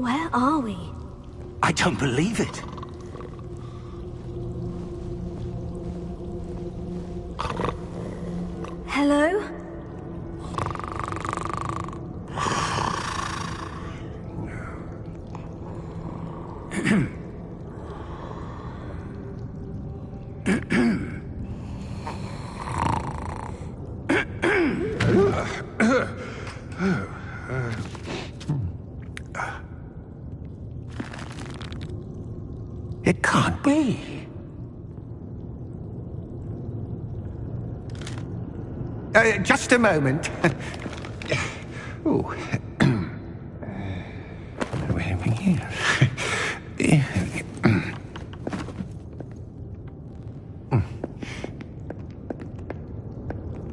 Where are we? I don't believe it. Hello? It can't be. Just a moment. Oh.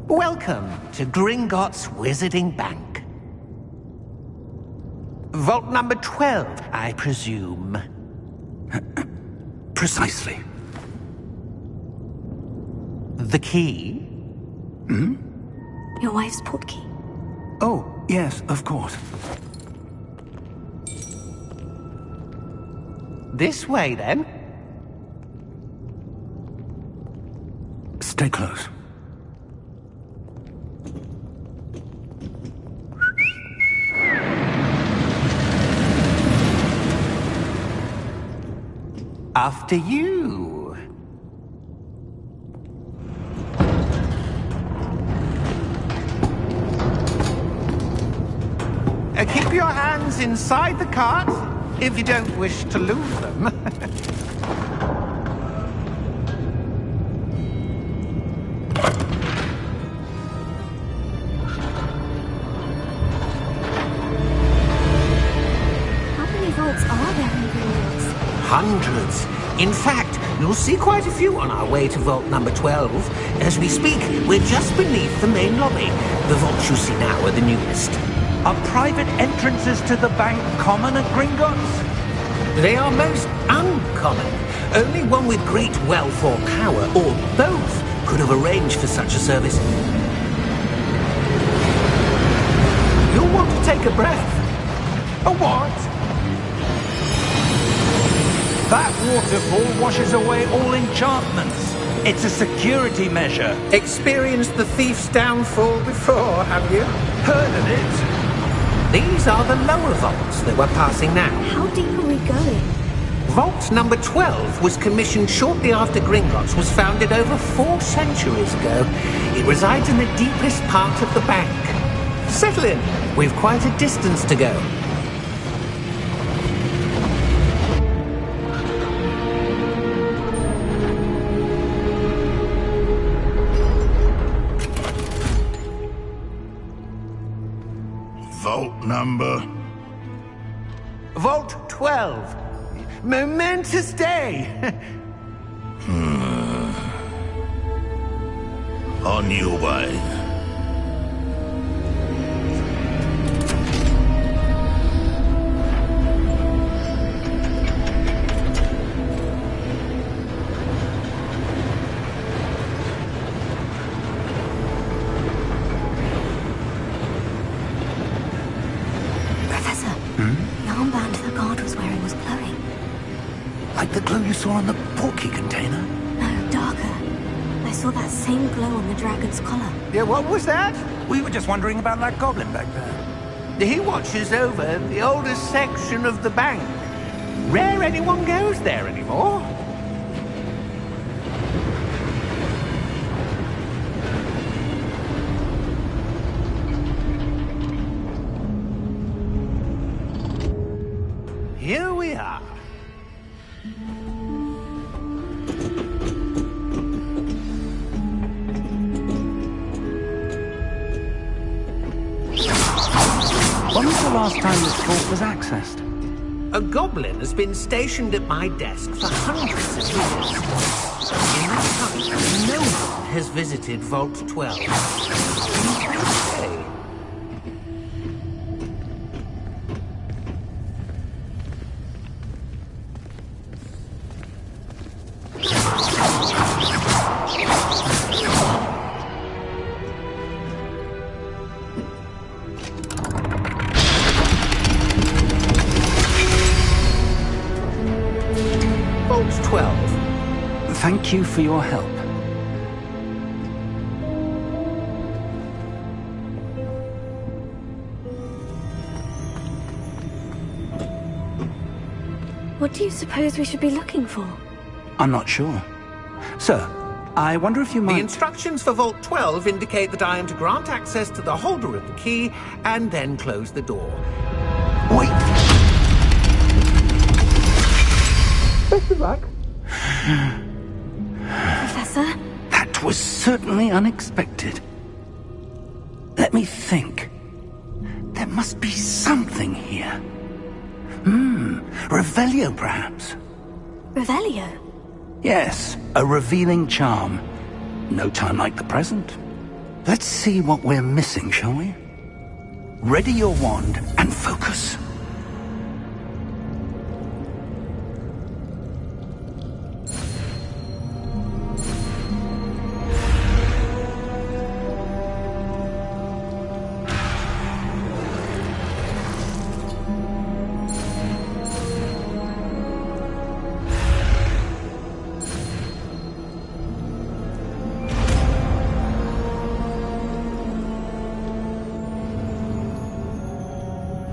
Welcome to Gringotts Wizarding Bank. Vault number 12, I presume. Precisely. The key? Hmm? Your wife's portkey. Oh, yes, of course. This way, then. Stay close. After you. Keep your hands inside the cart if you don't wish to lose them. How many vaults are there in Gringotts? Hundreds. In fact, you'll see quite a few on our way to vault number 12. As we speak, we're just beneath the main lobby. The vaults you see now are the newest. Are private entrances to the bank common at Gringotts? They are most uncommon. Only one with great wealth or power, or both, could have arranged for such a service. You'll want to take a breath. A what? That waterfall washes away all enchantments. It's a security measure. Experienced the thief's downfall before, have you? Heard of it? These are the lower vaults that we're passing now. How deep are we going? Vault number 12 was commissioned shortly after Gringotts was founded over 4 centuries ago. It resides in the deepest part of the bank. Settle in. We've quite a distance to go. Vault number? Vault 12. Momentous day. On your way. Like the glow you saw on the portkey container? No, darker. I saw that same glow on the dragon's collar. Yeah, what was that? We were just wondering about that goblin back there. He watches over the oldest section of the bank. Rare anyone goes there anymore. Here we are. When was the last time this vault was accessed? A goblin has been stationed at my desk for hundreds of years. In that time, no one has visited Vault 12. Okay. 12. Thank you for your help. What do you suppose we should be looking for? I'm not sure. Sir, I wonder if you might... The instructions for Vault 12 indicate that I am to grant access to the holder of the key and then close the door. Wait. Best of luck. Professor? That was certainly unexpected. Let me think. There must be something here. Revelio, perhaps? Revelio? Yes, a revealing charm. No time like the present. Let's see what we're missing, shall we? Ready your wand and focus.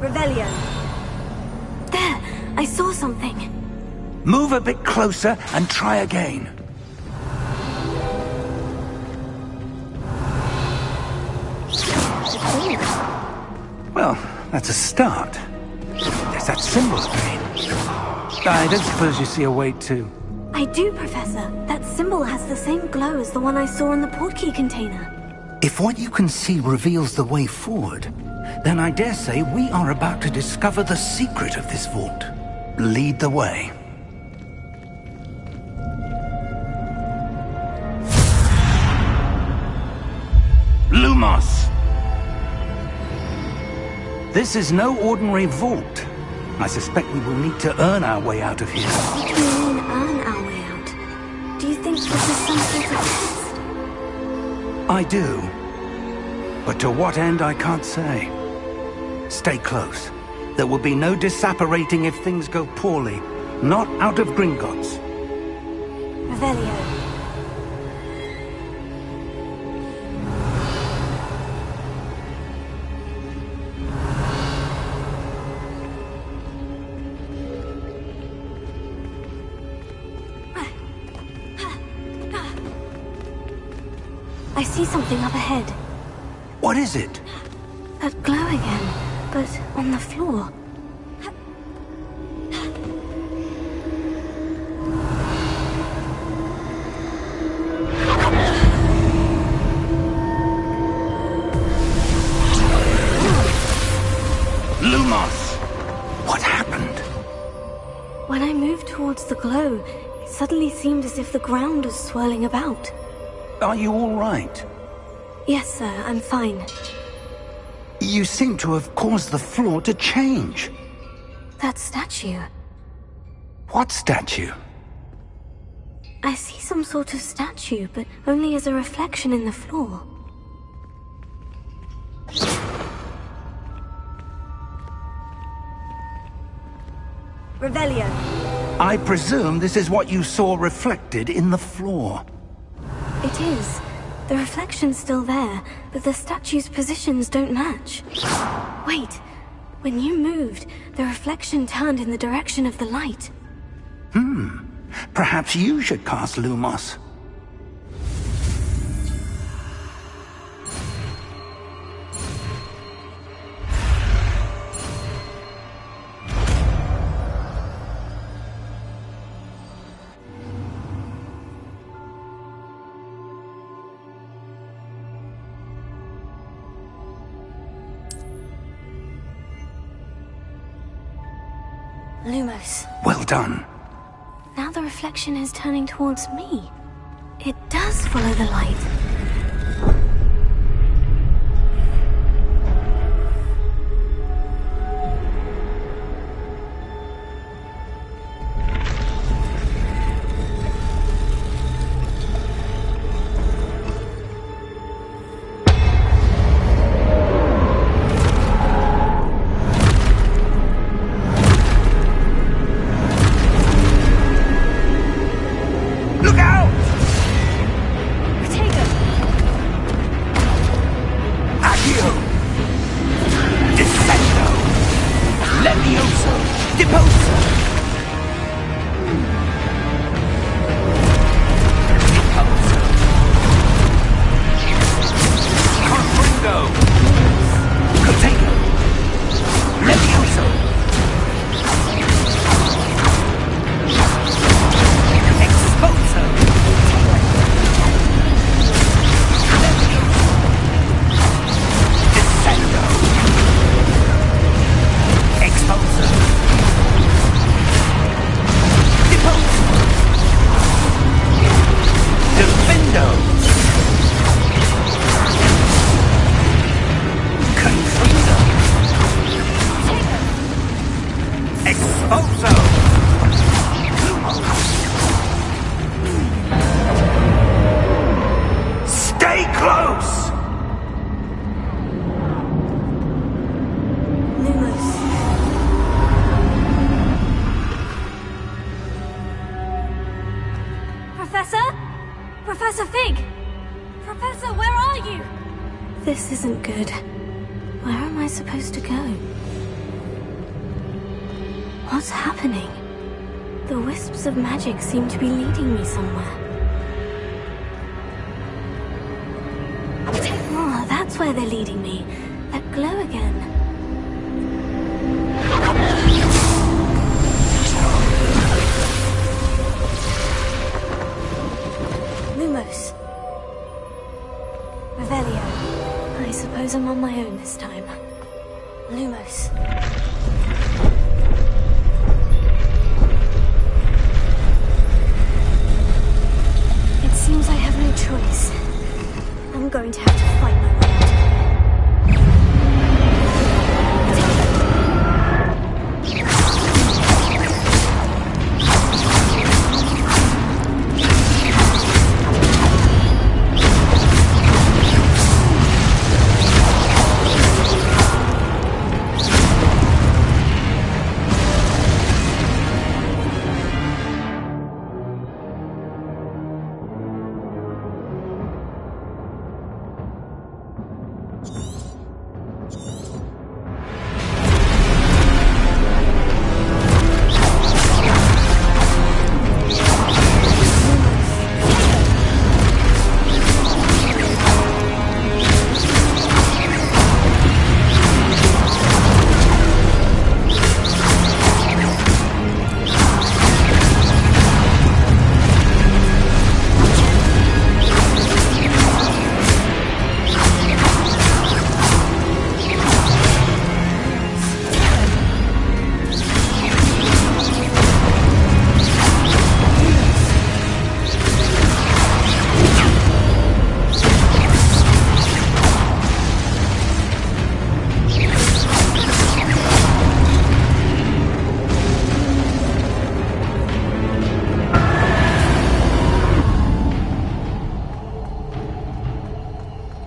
Revelio. There! I saw something. Move a bit closer and try again. Well, that's a start. There's that symbol again. I don't suppose you see a way to... I do, Professor. That symbol has the same glow as the one I saw in the portkey container. If what you can see reveals the way forward, then I dare say we are about to discover the secret of this vault. Lead the way. Lumos! This is no ordinary vault. I suspect we will need to earn our way out of here. What do you mean, earn our way out? Do you think this is some sort of test? I do. But to what end, I can't say. Stay close. There will be no disapparating if things go poorly. Not out of Gringotts. Revelio. I see something up ahead. What is it? That glow again, but on the floor. Lumos! What happened? When I moved towards the glow, it suddenly seemed as if the ground was swirling about. Are you all right? Yes, sir, I'm fine. You seem to have caused the floor to change. That statue. What statue? I see some sort of statue, but only as a reflection in the floor. Revelio. I presume this is what you saw reflected in the floor. It is. The reflection's still there, but the statue's positions don't match. Wait. When you moved, the reflection turned in the direction of the light. Perhaps you should cast Lumos. Lumos. Well done. Now the reflection is turning towards me. It does follow the light. Deposo! Deposo! Deposo! Confringo! Protego! Levioso! Exposo! Descendo! Exposo! Deposo! Defendo! Confringo! Exposo! Stay close! Lumos. Professor? Professor Fig! Professor, where are you? This isn't good. Where am I supposed to go? What's happening? The wisps of magic seem to be leading me somewhere. Oh, that's where they're leading me. That glow again. Lumos. Revelio. I suppose I'm on my own this time. Lumos. It seems I have no choice. I'm going to have to fight my way out.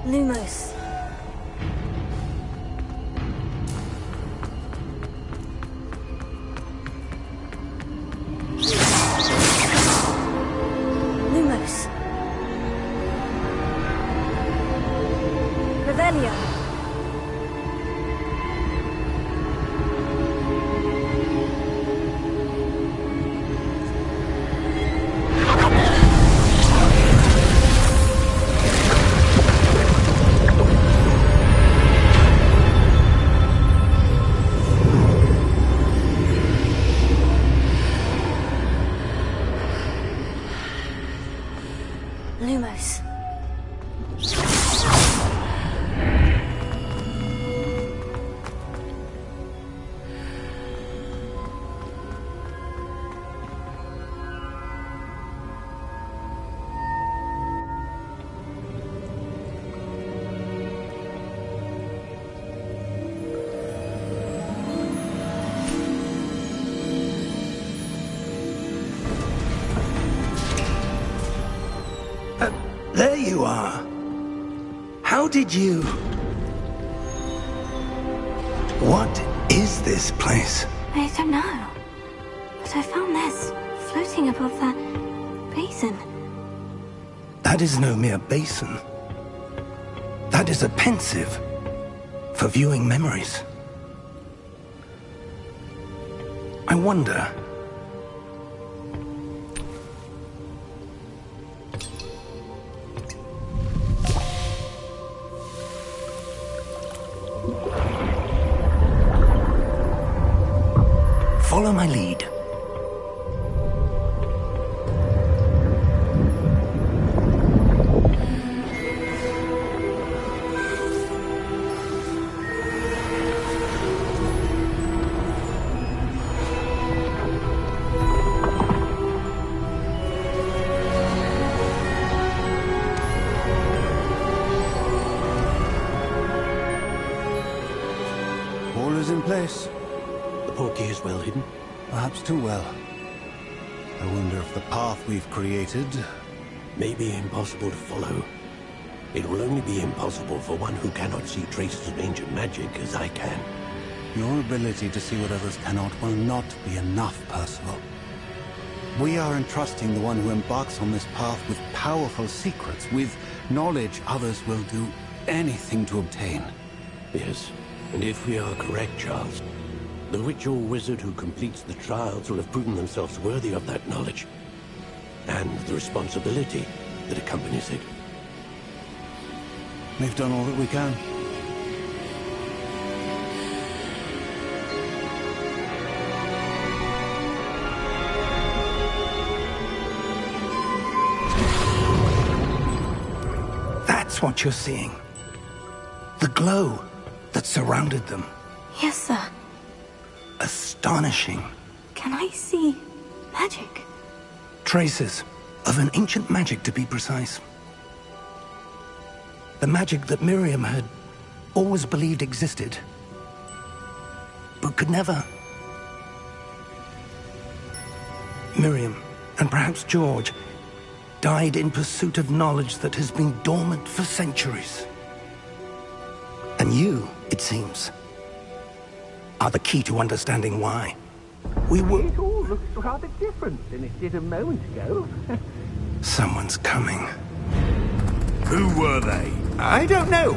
Lumos. Lumos. Revelio. Lumos. There you are. How did you... What is this place? I don't know. But I found this floating above that basin. That is no mere basin. That is a pensive for viewing memories. I wonder... Follow my lead. All is in place. The portkey is well hidden. Perhaps too well. I wonder if the path we've created... May be impossible to follow. It will only be impossible for one who cannot see traces of ancient magic as I can. Your ability to see what others cannot will not be enough, Percival. We are entrusting the one who embarks on this path with powerful secrets, with knowledge others will do anything to obtain. Yes, and if we are correct, Charles, the witch or wizard who completes the trials will have proven themselves worthy of that knowledge, and the responsibility that accompanies it. We've done all that we can. That's what you're seeing. The glow that surrounded them. Yes, sir. Astonishing. Can I see magic? Traces of an ancient magic, to be precise. The magic that Miriam had always believed existed, but could never. Miriam, and perhaps George, died in pursuit of knowledge that has been dormant for centuries. And you, it seems, are the key to understanding why. We will... It all looks rather different than it did a moment ago. Someone's coming. Who were they? I don't know.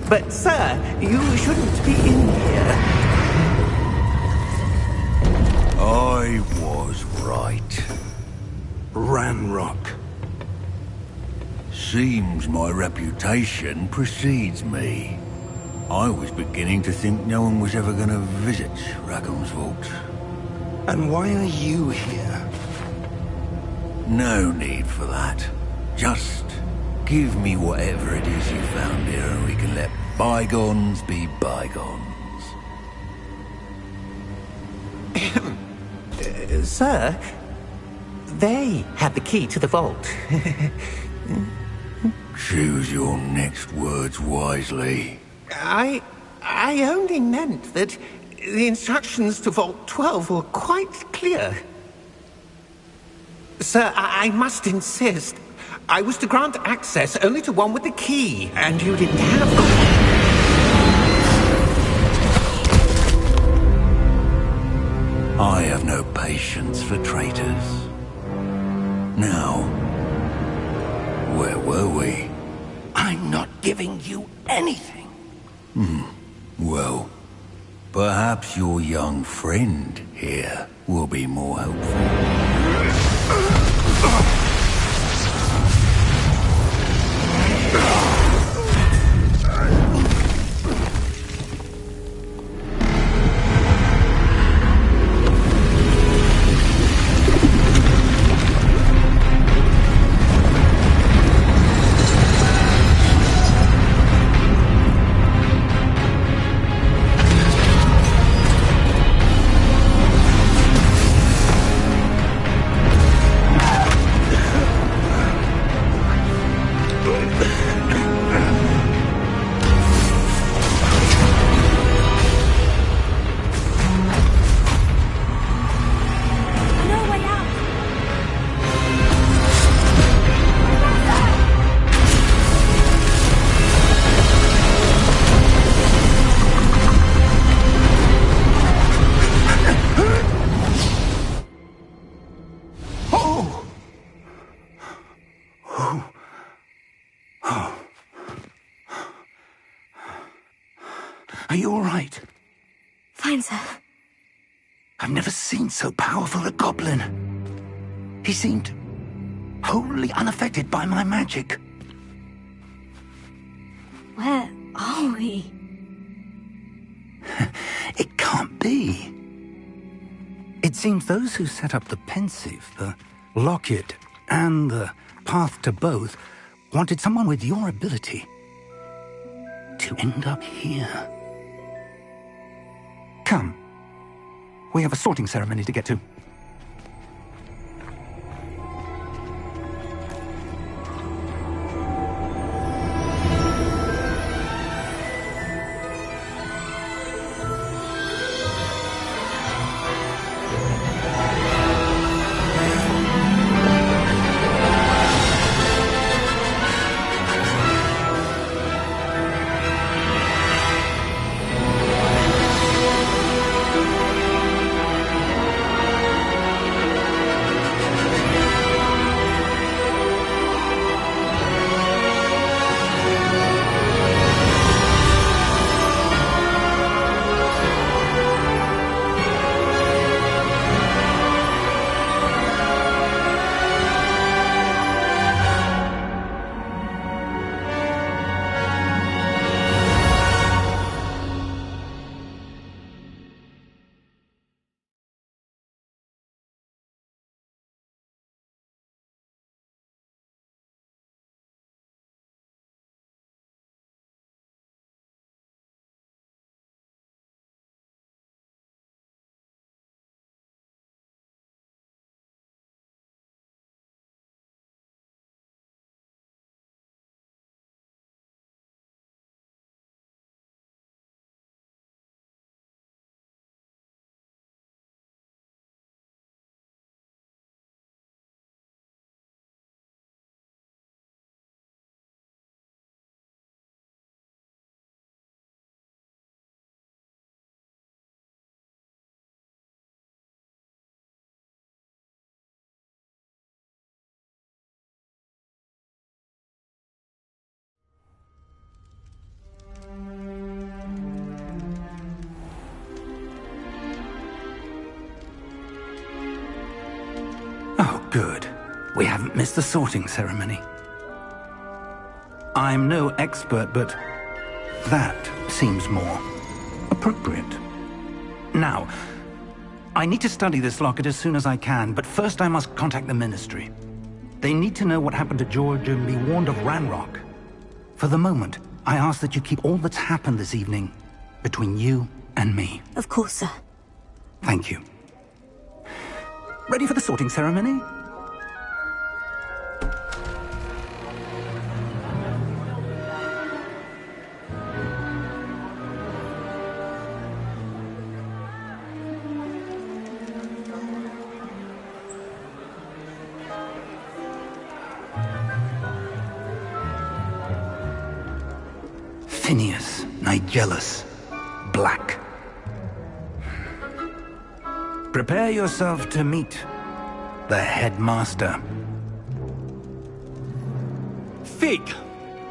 But, sir, you shouldn't be in here. I was right. Ranrock. Seems my reputation precedes me. I was beginning to think no one was ever going to visit Rackham's vault. And why are you here? No need for that. Just give me whatever it is you found here and we can let bygones be bygones. Sir, they had the key to the vault. Choose your next words wisely. I only meant that the instructions to Vault 12 were quite clear. Sir, I must insist. I was to grant access only to one with the key, and you didn't have one. I have no patience for traitors. Now, where were we? I'm not giving you anything. Well, perhaps your young friend here will be more helpful. Are you all right? Fine, sir. I've never seen so powerful a goblin. He seemed wholly unaffected by my magic. Where are we? It can't be. It seems those who set up the pensive, the locket, and the path to both wanted someone with your ability to end up here. Come. We have a sorting ceremony to get to. Oh, good. We haven't missed the sorting ceremony. I'm no expert, but that seems more appropriate. Now, I need to study this locket as soon as I can, but first I must contact the Ministry. They need to know what happened to George and be warned of Ranrock. For the moment, I ask that you keep all that's happened this evening between you and me. Of course, sir. Thank you. Ready for the sorting ceremony? Phineas, Nigellus, Black. Prepare yourself to meet the headmaster. Fig,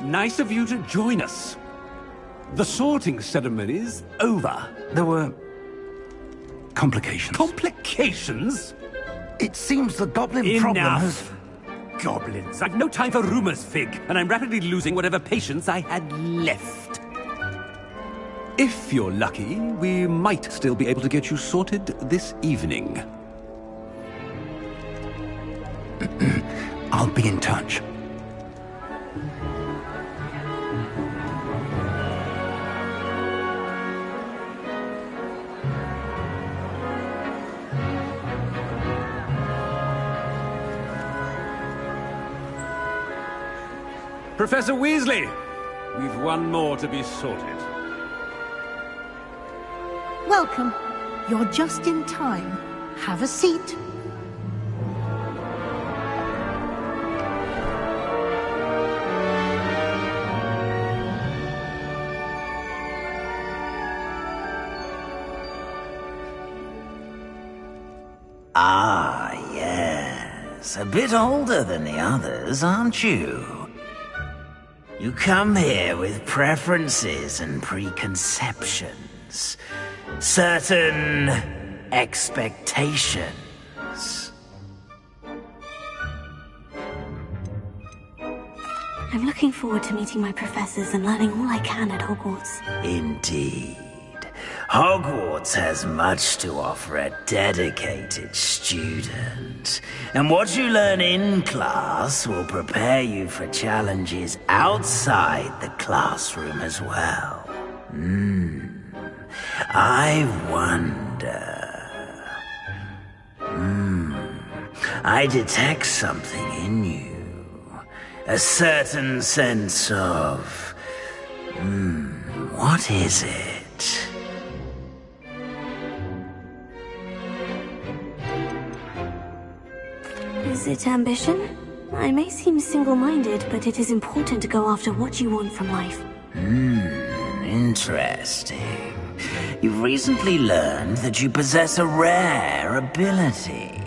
nice of you to join us. The sorting ceremony's over. There were complications. Complications? It seems the goblin problem has... Enough! Goblins. I've no time for rumors, Fig, and I'm rapidly losing whatever patience I had left. If you're lucky, we might still be able to get you sorted this evening. I'll be in touch. Professor Weasley, we've one more to be sorted. Welcome. You're just in time. Have a seat. Ah, yes. A bit older than the others, aren't you? You come here with preferences and preconceptions. Certain expectations. I'm looking forward to meeting my professors and learning all I can at Hogwarts. Indeed. Hogwarts has much to offer a dedicated student. And what you learn in class will prepare you for challenges outside the classroom as well. I wonder... I detect something in you. A certain sense of... what is it? Is it ambition? I may seem single-minded, but it is important to go after what you want from life. Interesting. You've recently learned that you possess a rare ability.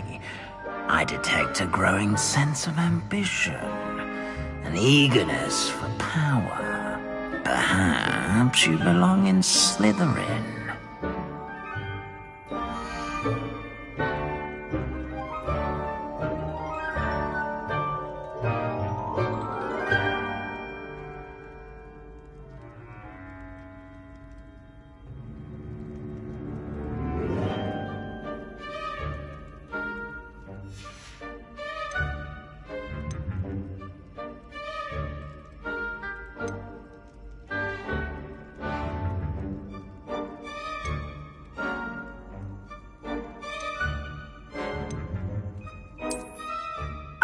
I detect a growing sense of ambition, an eagerness for power. Perhaps you belong in Slytherin.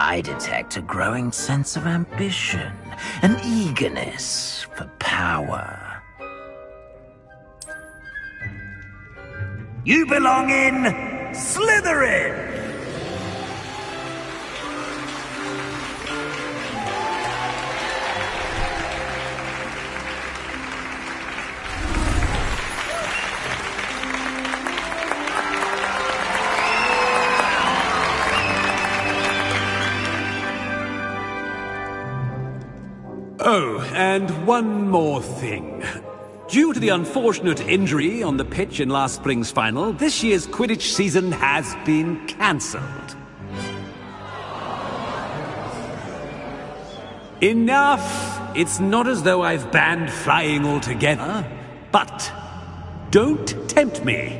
I detect a growing sense of ambition, an eagerness for power. You belong in Slytherin! Oh, and one more thing. Due to the unfortunate injury on the pitch in last spring's final, this year's Quidditch season has been cancelled. Enough! It's not as though I've banned flying altogether, but don't tempt me.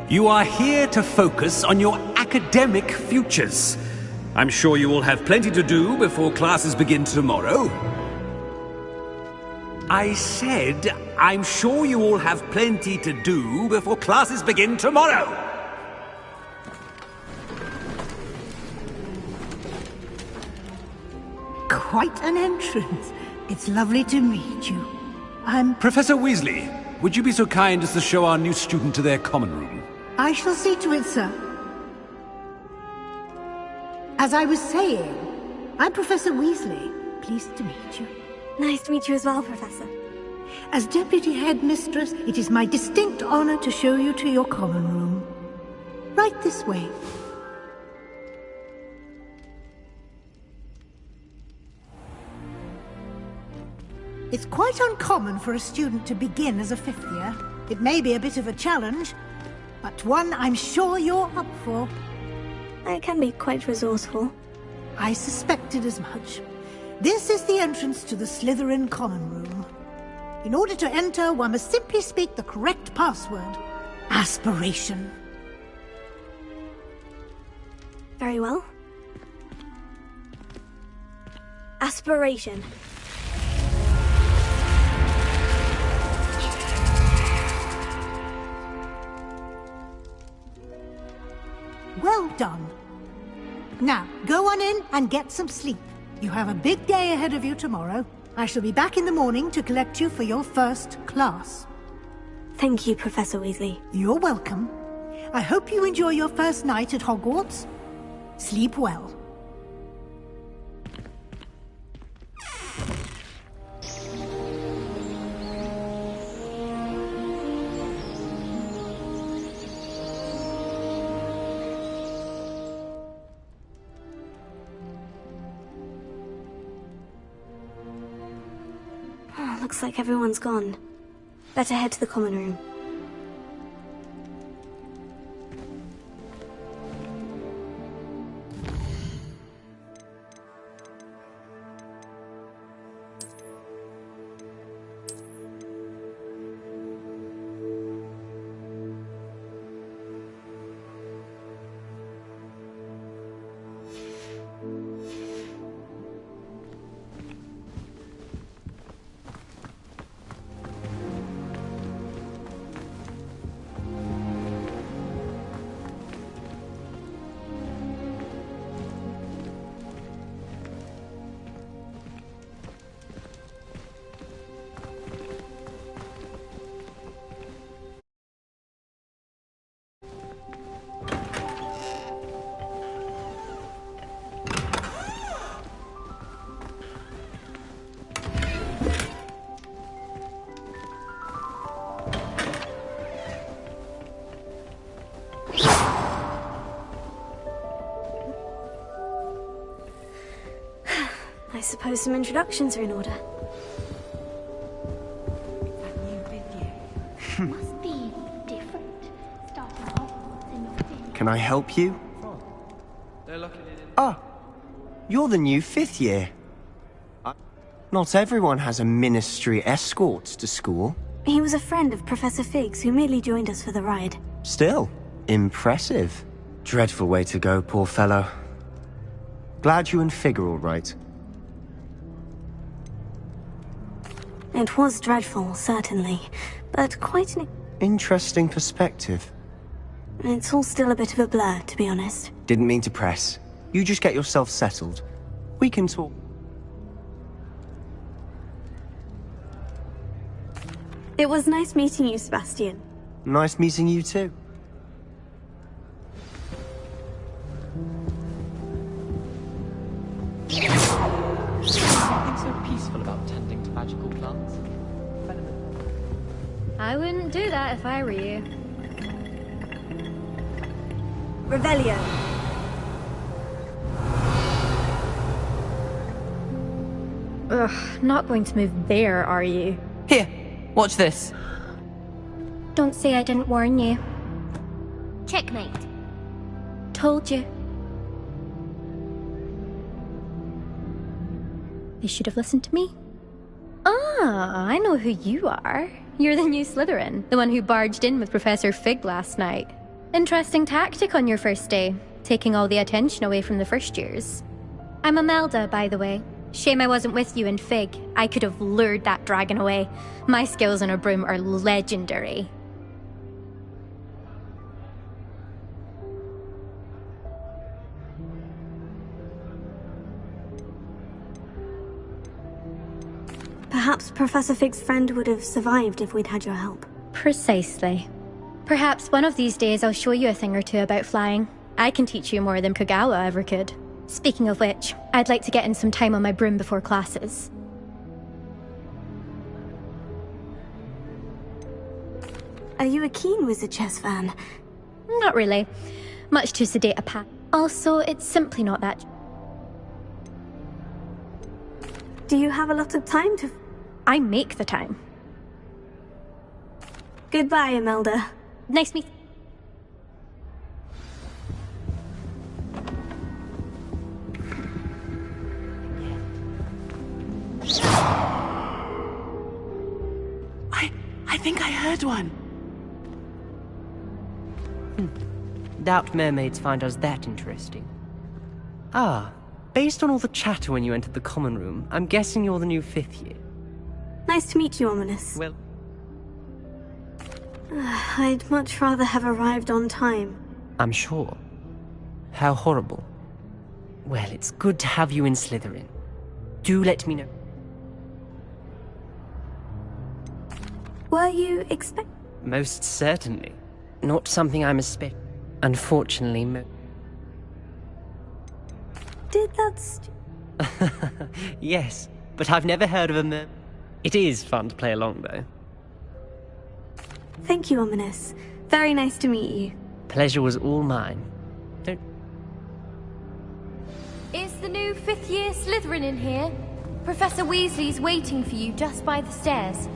You are here to focus on your academic futures. I'm sure you will have plenty to do before classes begin tomorrow. I said, I'm sure you all have plenty to do before classes begin tomorrow! Quite an entrance. It's lovely to meet you. I'm... Professor Weasley, would you be so kind as to show our new student to their common room? I shall see to it, sir. As I was saying, I'm Professor Weasley. Pleased to meet you. Nice to meet you as well, Professor. As Deputy Headmistress, it is my distinct honor to show you to your common room. Right this way. It's quite uncommon for a student to begin as a fifth year. It may be a bit of a challenge, but one I'm sure you're up for. I can be quite resourceful. I suspected as much. This is the entrance to the Slytherin common room. In order to enter, one must simply speak the correct password. Aspiration. Very well. Aspiration. Well done. Now, go on in and get some sleep. You have a big day ahead of you tomorrow. I shall be back in the morning to collect you for your first class. Thank you, Professor Weasley. You're welcome. I hope you enjoy your first night at Hogwarts. Sleep well. Looks like everyone's gone. Better head to the common room. suppose some introductions are in order. Must be different. Starting off in your fifth. Can I help you? Ah, you're the new 5th year. Not everyone has a ministry escort to school. He was a friend of Professor Fig's who merely joined us for the ride. Still, impressive. Dreadful way to go, poor fellow. Glad you and Fig are all right. It was dreadful, certainly, but quite an... Interesting perspective. It's all still a bit of a blur, to be honest. Didn't mean to press. You just get yourself settled. We can talk. It was nice meeting you, Sebastian. Nice meeting you too. Something so peaceful about tending to magical plants. I wouldn't do that if I were you. Revelio. Ugh, not going to move there, are you? Here, watch this. Don't say I didn't warn you. Checkmate. Told you. They should have listened to me. Ah, I know who you are. You're the new Slytherin, the one who barged in with Professor Fig last night. Interesting tactic on your first day, taking all the attention away from the first years. I'm Imelda, by the way. Shame I wasn't with you in Fig. I could have lured that dragon away. My skills on a broom are legendary. Perhaps Professor Fig's friend would have survived if we'd had your help. Precisely. Perhaps one of these days I'll show you a thing or two about flying. I can teach you more than Kogawa ever could. Speaking of which, I'd like to get in some time on my broom before classes. Are you a keen wizard chess fan? Not really. Much too sedate a path. Also, it's simply not that. Do you have a lot of time to... I make the time. Goodbye, Imelda. Nice meet. I think I heard one. Doubt mermaids find us that interesting. Ah, based on all the chatter when you entered the common room, I'm guessing you're the new 5th year. Nice to meet you, Ominous. Well... I'd much rather have arrived on time. I'm sure. How horrible. Well, it's good to have you in Slytherin. Do let me know. Were you Most certainly. Not something I'm Unfortunately, Did that Yes, but I've never heard of a It is fun to play along, though. Thank you, Ominous. Very nice to meet you. Pleasure was all mine. Don't... Is the new 5th year Slytherin in here? Professor Weasley's waiting for you just by the stairs.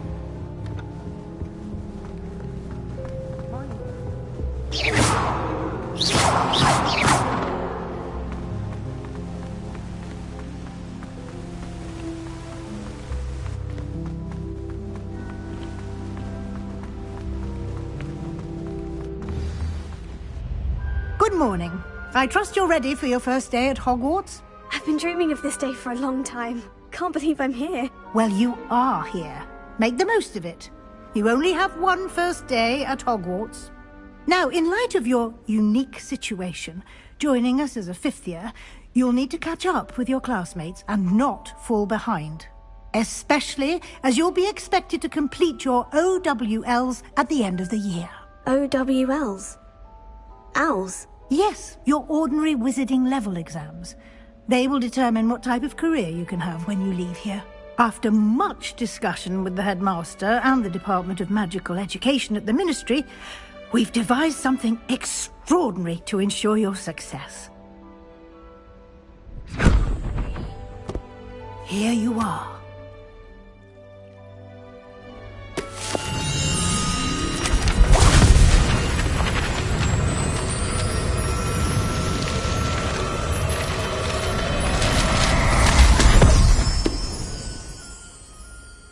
Good morning. I trust you're ready for your first day at Hogwarts? I've been dreaming of this day for a long time. Can't believe I'm here. Well, you are here. Make the most of it. You only have one first day at Hogwarts. Now, in light of your unique situation, joining us as a 5th year, you'll need to catch up with your classmates and not fall behind. Especially as you'll be expected to complete your OWLs at the end of the year. OWLs? Owls? Yes, your ordinary wizarding level exams. They will determine what type of career you can have when you leave here. After much discussion with the headmaster and the Department of Magical Education at the Ministry, we've devised something extraordinary to ensure your success. Here you are.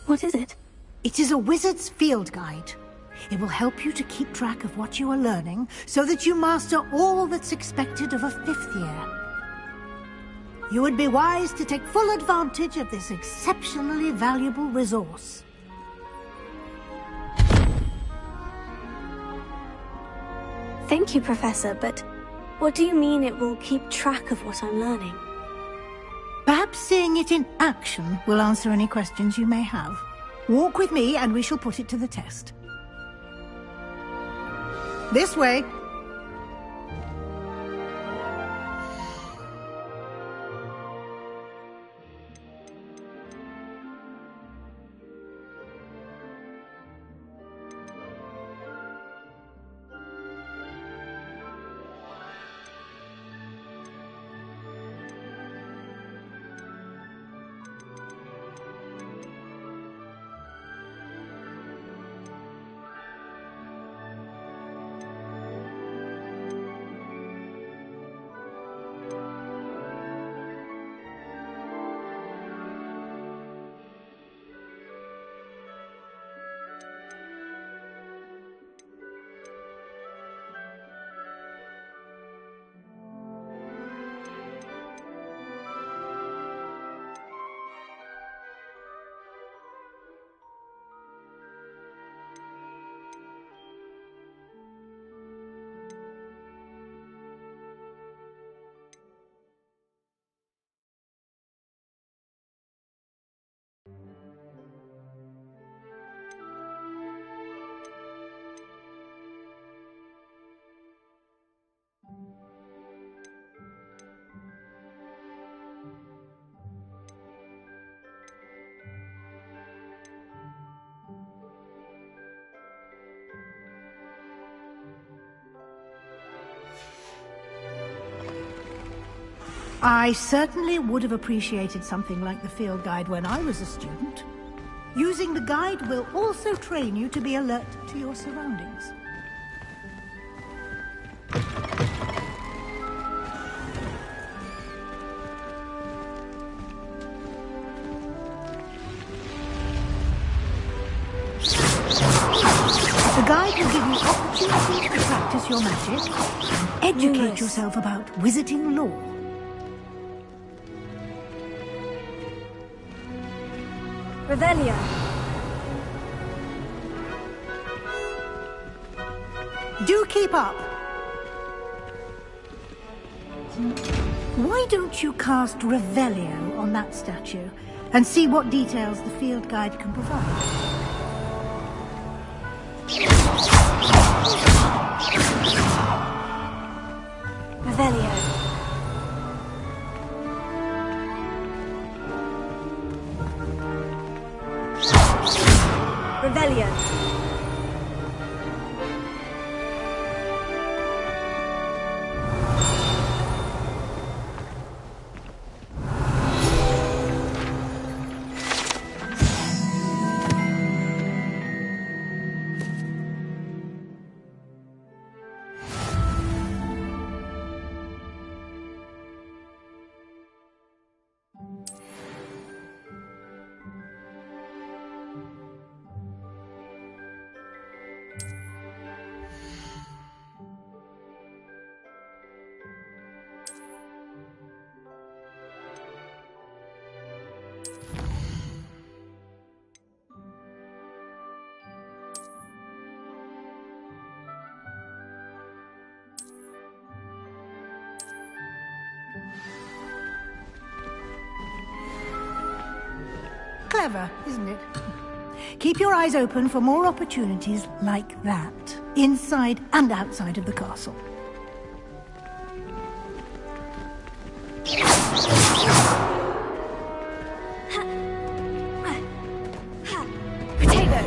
What is it? It is a wizard's field guide. It will help you to keep track of what you are learning, so that you master all that's expected of a 5th year. You would be wise to take full advantage of this exceptionally valuable resource. Thank you, Professor, but what do you mean it will keep track of what I'm learning? Perhaps seeing it in action will answer any questions you may have. Walk with me and we shall put it to the test. This way. I certainly would have appreciated something like the field guide when I was a student. Using the guide will also train you to be alert to your surroundings. The guide will give you opportunities to practice your magic and educate yourself about wizarding lore. Revelio. Do keep up. Why don't you cast Revelio on that statue and see what details the field guide can provide? Revelio. Revelio. Clever, isn't it? Keep your eyes open for more opportunities like that, inside and outside of the castle. Potato.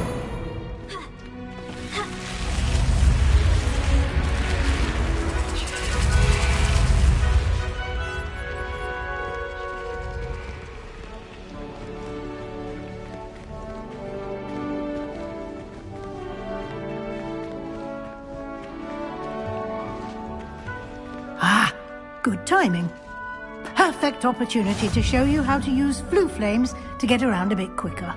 Good timing. Perfect opportunity to show you how to use flue flames to get around a bit quicker.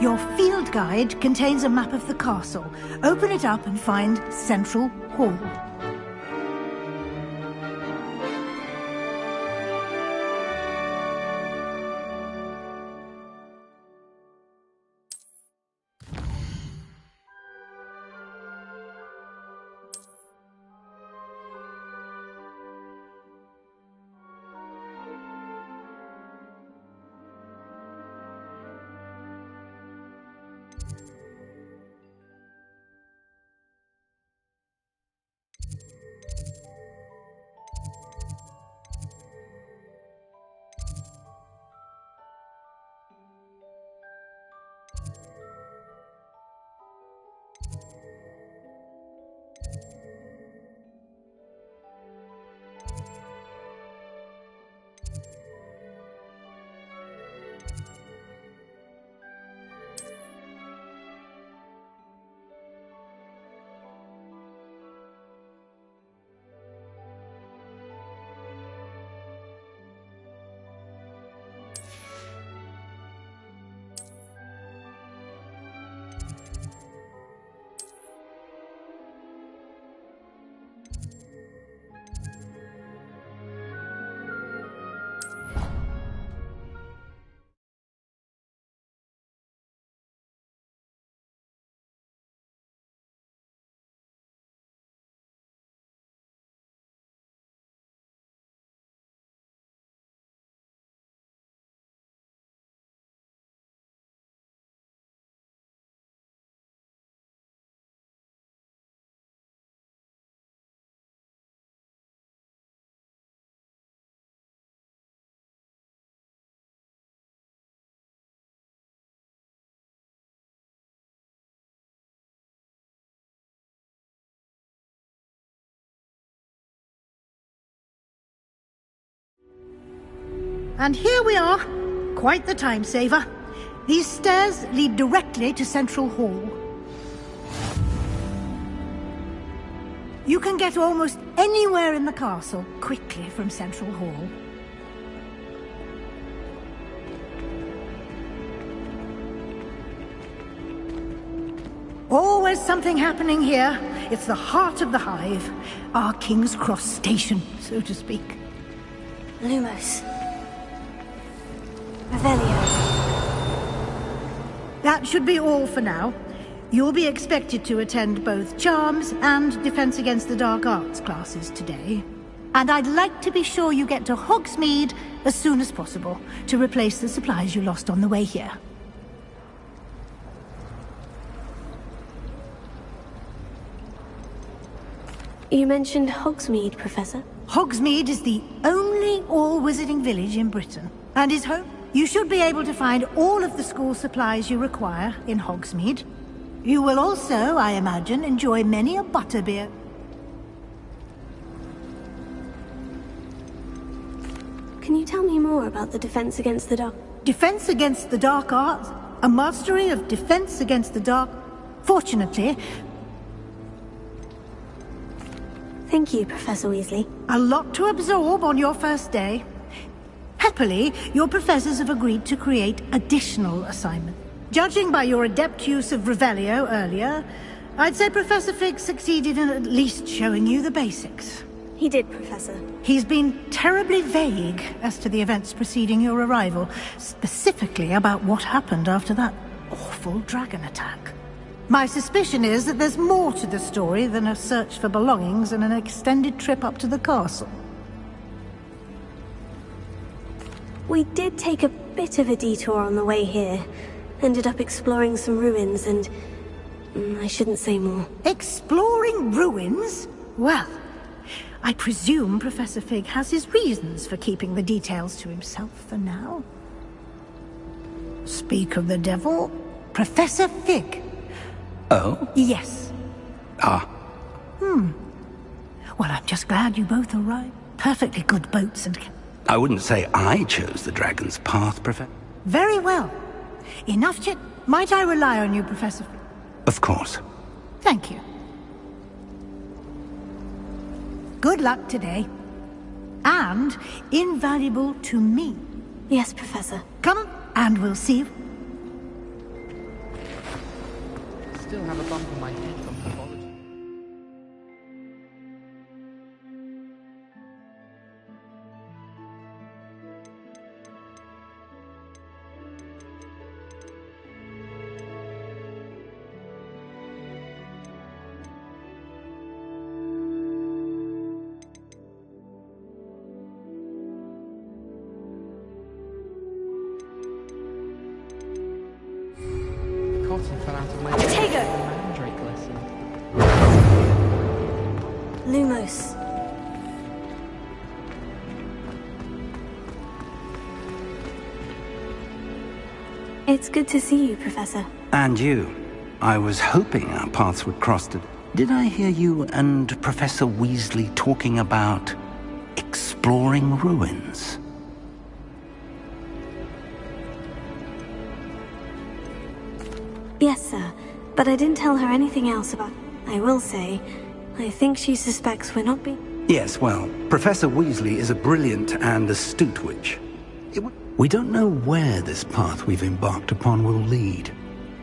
Your field guide contains a map of the castle. Open it up and find Central Hall. And here we are. Quite the time saver. These stairs lead directly to Central Hall. You can get almost anywhere in the castle quickly from Central Hall. Always something happening here. It's the heart of the hive. Our King's Cross station, so to speak. Lumos. Revelio. That should be all for now. You'll be expected to attend both Charms and Defense Against the Dark Arts classes today. And I'd like to be sure you get to Hogsmeade as soon as possible to replace the supplies you lost on the way here. You mentioned Hogsmeade, Professor. Hogsmeade is the only all-wizarding village in Britain, and is home. You should be able to find all of the school supplies you require in Hogsmeade. You will also, I imagine, enjoy many a butterbeer. Can you tell me more about the Defense Against the Dark? Defense Against the Dark Arts? A mastery of Defense Against the Dark... Fortunately... Thank you, Professor Weasley. A lot to absorb on your first day. Happily, your professors have agreed to create additional assignments. Judging by your adept use of Revelio earlier, I'd say Professor Fig succeeded in at least showing you the basics. He did, Professor. He's been terribly vague as to the events preceding your arrival, specifically about what happened after that awful dragon attack. My suspicion is that there's more to the story than a search for belongings and an extended trip up to the castle. We did take a bit of a detour on the way here. Ended up exploring some ruins and... I shouldn't say more. Exploring ruins? Well, I presume Professor Fig has his reasons for keeping the details to himself for now. Speak of the devil, Professor Fig. Oh? Yes. Ah. Well, I'm just glad you both arrived. Perfectly good boats and... I wouldn't say I chose the dragon's path, Professor. Very well. Enough chit. Might I rely on you, Professor? Of course. Thank you. Good luck today. and invaluable to me. Yes, Professor. Come, and we'll see you. Still have a bump on my head from pathology. Cotton fell out of my mandrake lesson. Lumos. It's good to see you, Professor. And you. I was hoping our paths would cross today. Did I hear you and Professor Weasley talking about exploring ruins? Yes, sir. But I didn't tell her anything else about... I will say, I think she suspects we're not being... Yes, well, Professor Weasley is a brilliant and astute witch. We don't know where this path we've embarked upon will lead,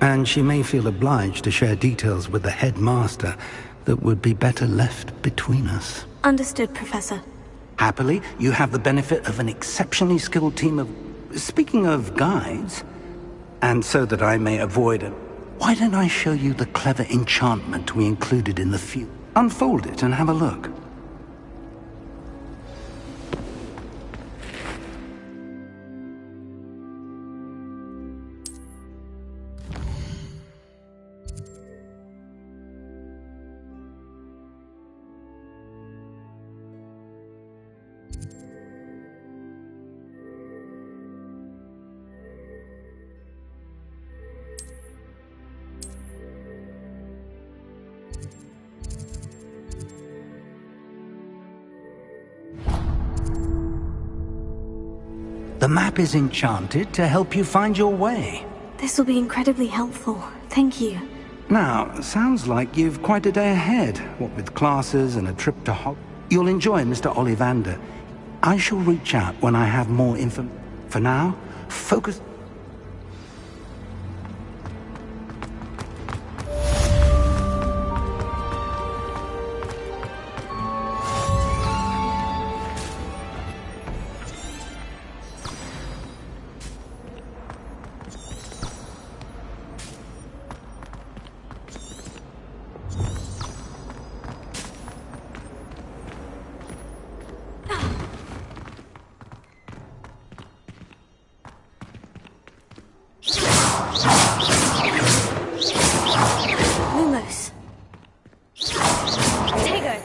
and she may feel obliged to share details with the headmaster that would be better left between us. Understood, Professor. Happily, you have the benefit of an exceptionally skilled team of... Speaking of guides, and so that I may avoid a... Why don't I show you the clever enchantment we included in the field? Unfold it and have a look. The map is enchanted to help you find your way. This will be incredibly helpful. Thank you. Now, sounds like you've quite a day ahead, what with classes and a trip to You'll enjoy Mr. Ollivander. I shall reach out when I have more info. For now, focus... Lumos. Tigger.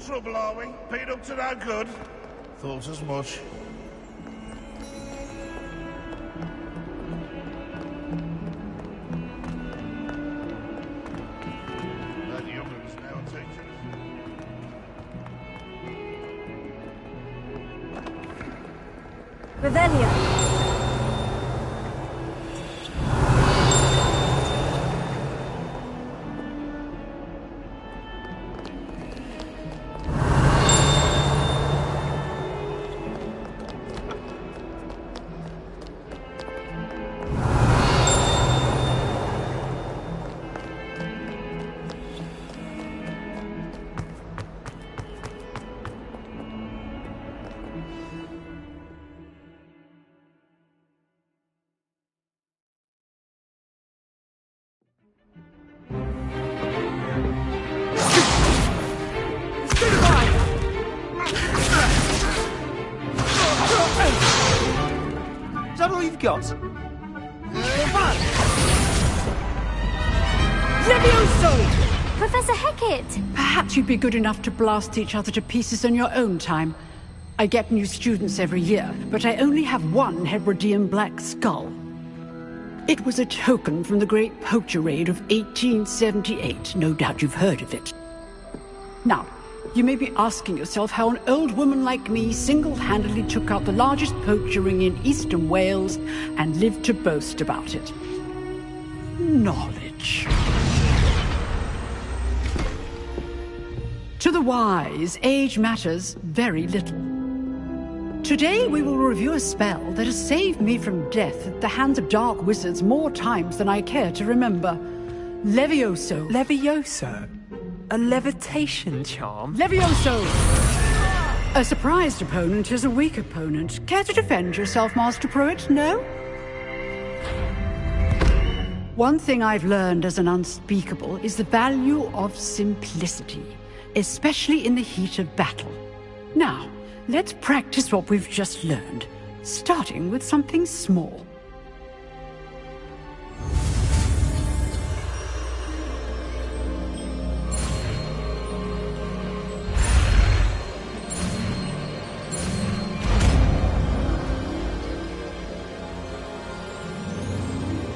Trouble, are we? Paid up to no good? Thought as much. That young'un's now teaching us. Revelio. Is that all you've got? Levioso! Professor Hecat! Perhaps you'd be good enough to blast each other to pieces in your own time. I get new students every year, but I only have one Hebridean black skull. It was a token from the Great Poacher Raid of 1878. No doubt you've heard of it. Now, you may be asking yourself how an old woman like me single-handedly took out the largest poacher ring in eastern Wales and lived to boast about it. Knowledge. To the wise, age matters very little. Today we will review a spell that has saved me from death at the hands of dark wizards more times than I care to remember. Levioso. Levioso? A levitation charm? Levioso! A surprised opponent is a weak opponent. Care to defend yourself, Master Pruitt? No? One thing I've learned as an unspeakable is the value of simplicity, especially in the heat of battle. Now, let's practice what we've just learned, starting with something small.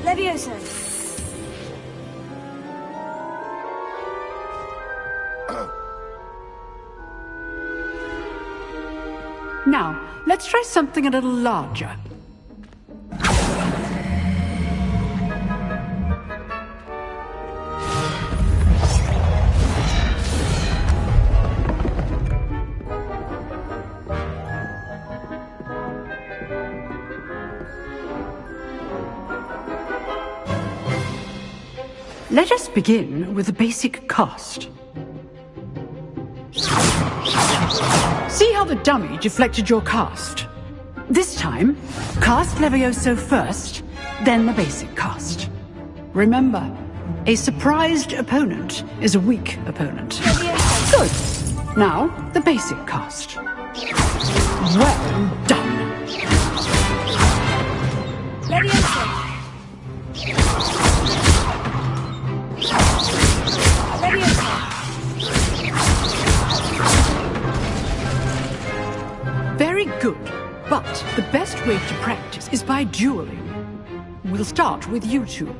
Levioso. Now, let's try something a little larger. Let us begin with the basic cast. See how the dummy deflected your cast? This time, cast Levioso first, then the basic cast. Remember, a surprised opponent is a weak opponent. Good. Now, the basic cast. Well done. Levioso. Very good, but the best way to practice is by dueling. We'll start with you two.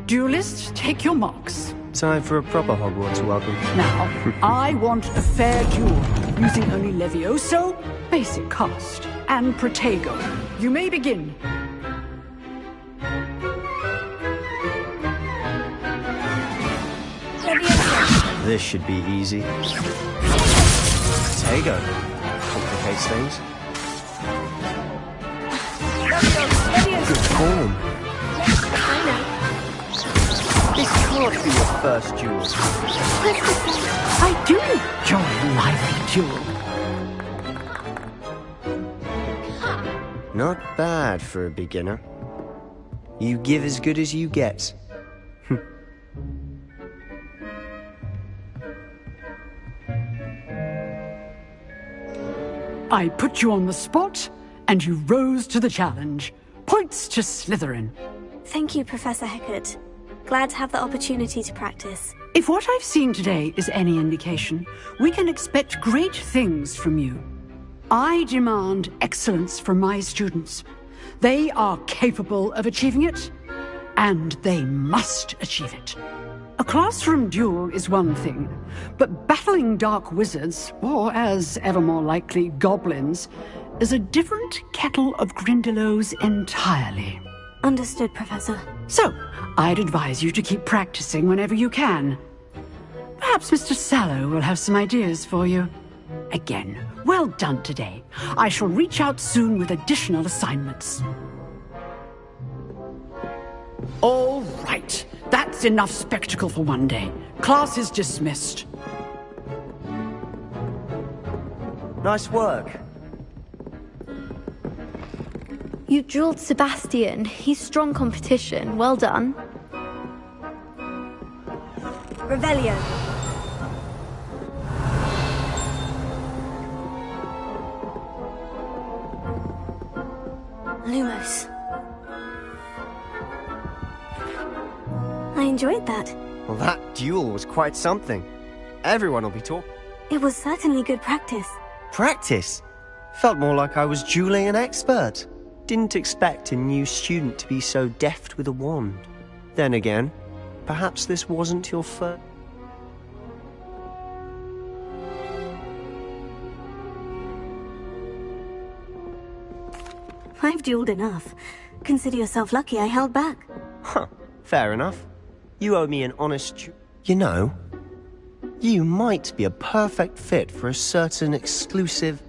Duelists, take your marks. Time for a proper Hogwarts welcome. Now, I want a fair duel, using only Levioso, basic cast, and Protego. You may begin. This should be easy. Protego. Complicates things. Good form. This can't be your first duel. I do enjoy a lively duel. Not bad for a beginner. You give as good as you get. I put you on the spot, and you rose to the challenge. Points to Slytherin. Thank you, Professor Hecat. Glad to have the opportunity to practice. If what I've seen today is any indication, we can expect great things from you. I demand excellence from my students. They are capable of achieving it, and they must achieve it. A classroom duel is one thing, but battling dark wizards, or as ever more likely, goblins, is a different kettle of Grindylows entirely. Understood, Professor. So, I'd advise you to keep practicing whenever you can. Perhaps Mr. Sallow will have some ideas for you. Again, well done today. I shall reach out soon with additional assignments. All right. That's enough spectacle for one day. Class is dismissed. Nice work. You drilled Sebastian. He's strong competition. Well done. Revelio. Lumos. I enjoyed that. Well, that duel was quite something. Everyone will be talking. It was certainly good practice. Practice? Felt more like I was dueling an expert. Didn't expect a new student to be so deft with a wand. Then again, perhaps this wasn't your first... I've dueled enough. Consider yourself lucky I held back. Huh, fair enough. You owe me an honest... You know, you might be a perfect fit for a certain exclusive...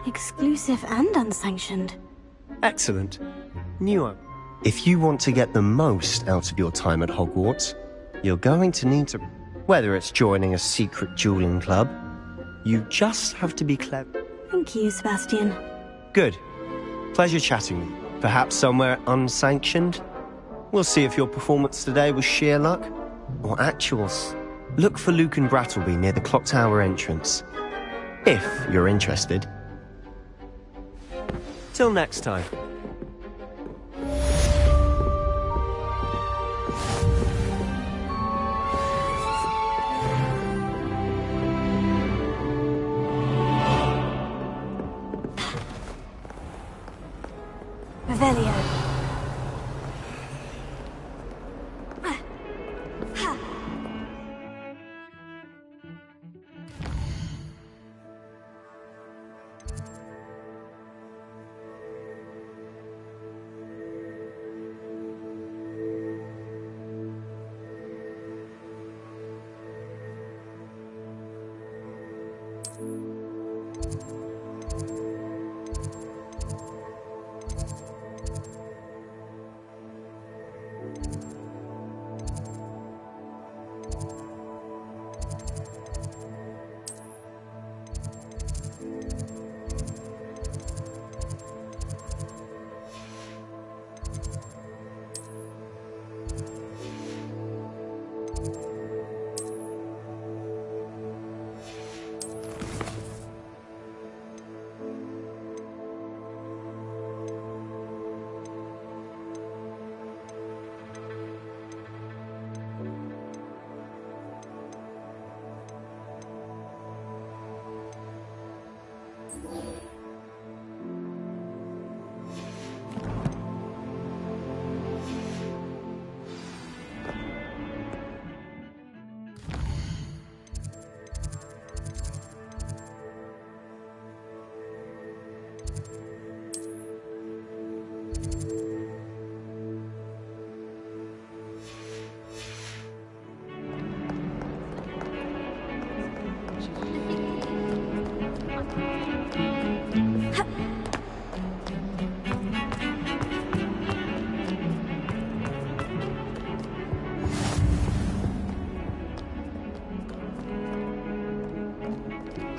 Exclusive and unsanctioned. Excellent. New. If you want to get the most out of your time at Hogwarts, you're going to need to... Whether it's joining a secret dueling club, you just have to be clever. Thank you, Sebastian. Good. Pleasure chatting with you. Perhaps somewhere unsanctioned? We'll see if your performance today was sheer luck or actuals. Look for Luke and Brattleby near the clock tower entrance. If you're interested. Till next time. Revelio.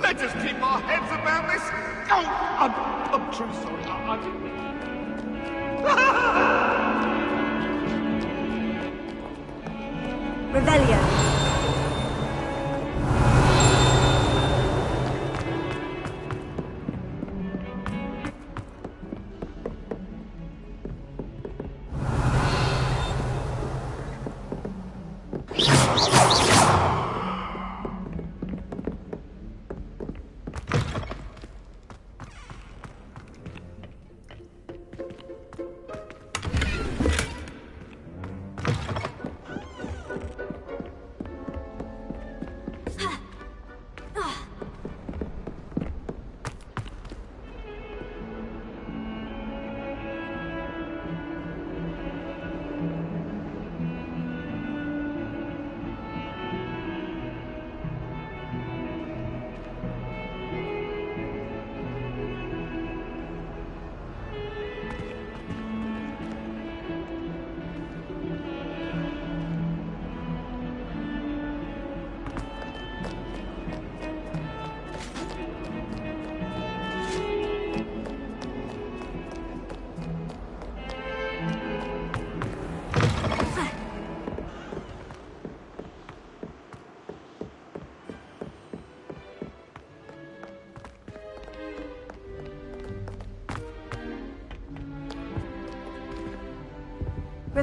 Let us keep our heads about this. Oh, I'm truly sorry. Revelio.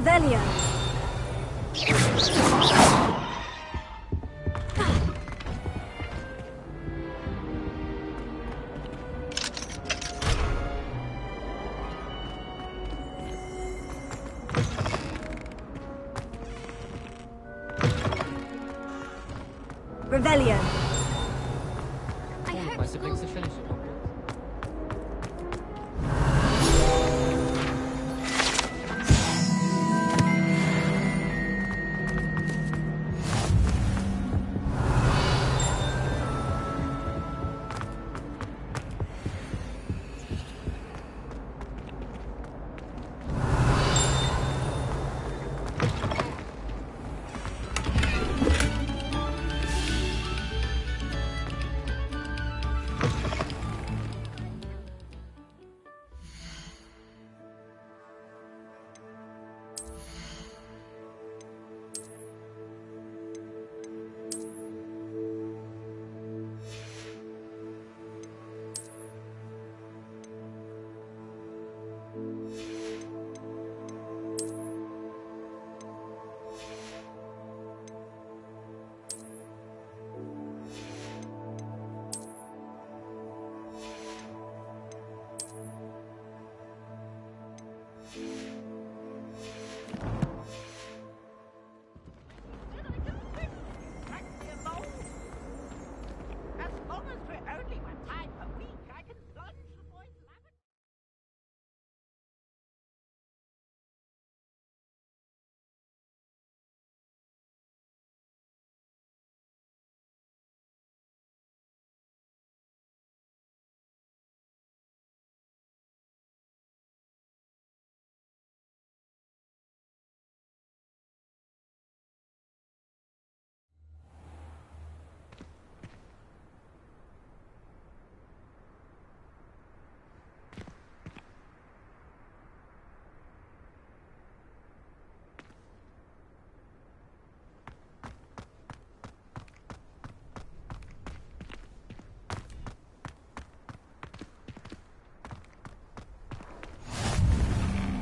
Revelio. Revelio. I want my siblings to finish it.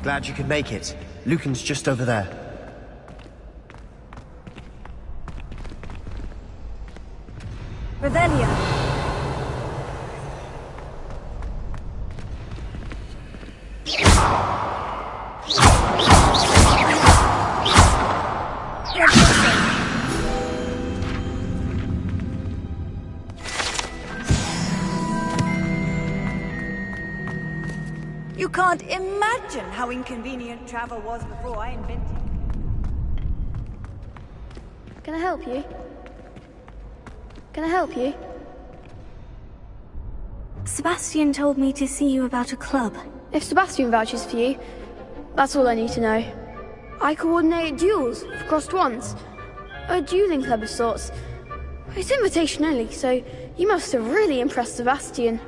Glad you could make it. Lucan's just over there. Revelio. You can't imagine how inconvenient travel was before I invented it. Can I help you? Can I help you? Sebastian told me to see you about a club. If Sebastian vouches for you, that's all I need to know. I coordinate duels for crossed ones. A dueling club of sorts. It's invitation only, so you must have really impressed Sebastian.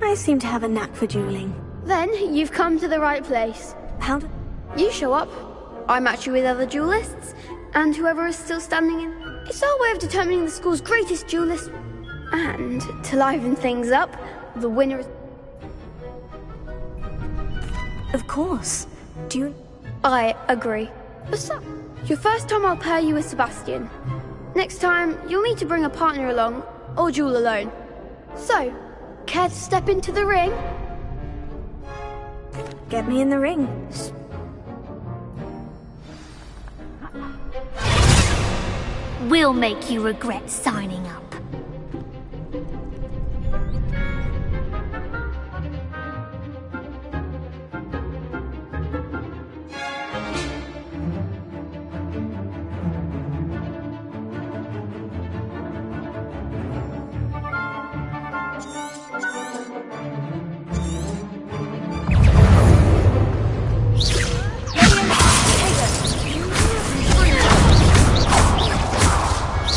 I seem to have a knack for dueling. Then you've come to the right place. How do... You show up, I match you with other duelists, and whoever is still standing in. It's our way of determining the school's greatest duelist. And to liven things up, the winner is... Of course. Do you... I agree. So, your first time I'll pair you with Sebastian. Next time, you'll need to bring a partner along, or duel alone. So, care to step into the ring? Get me in the ring. We'll make you regret signing up.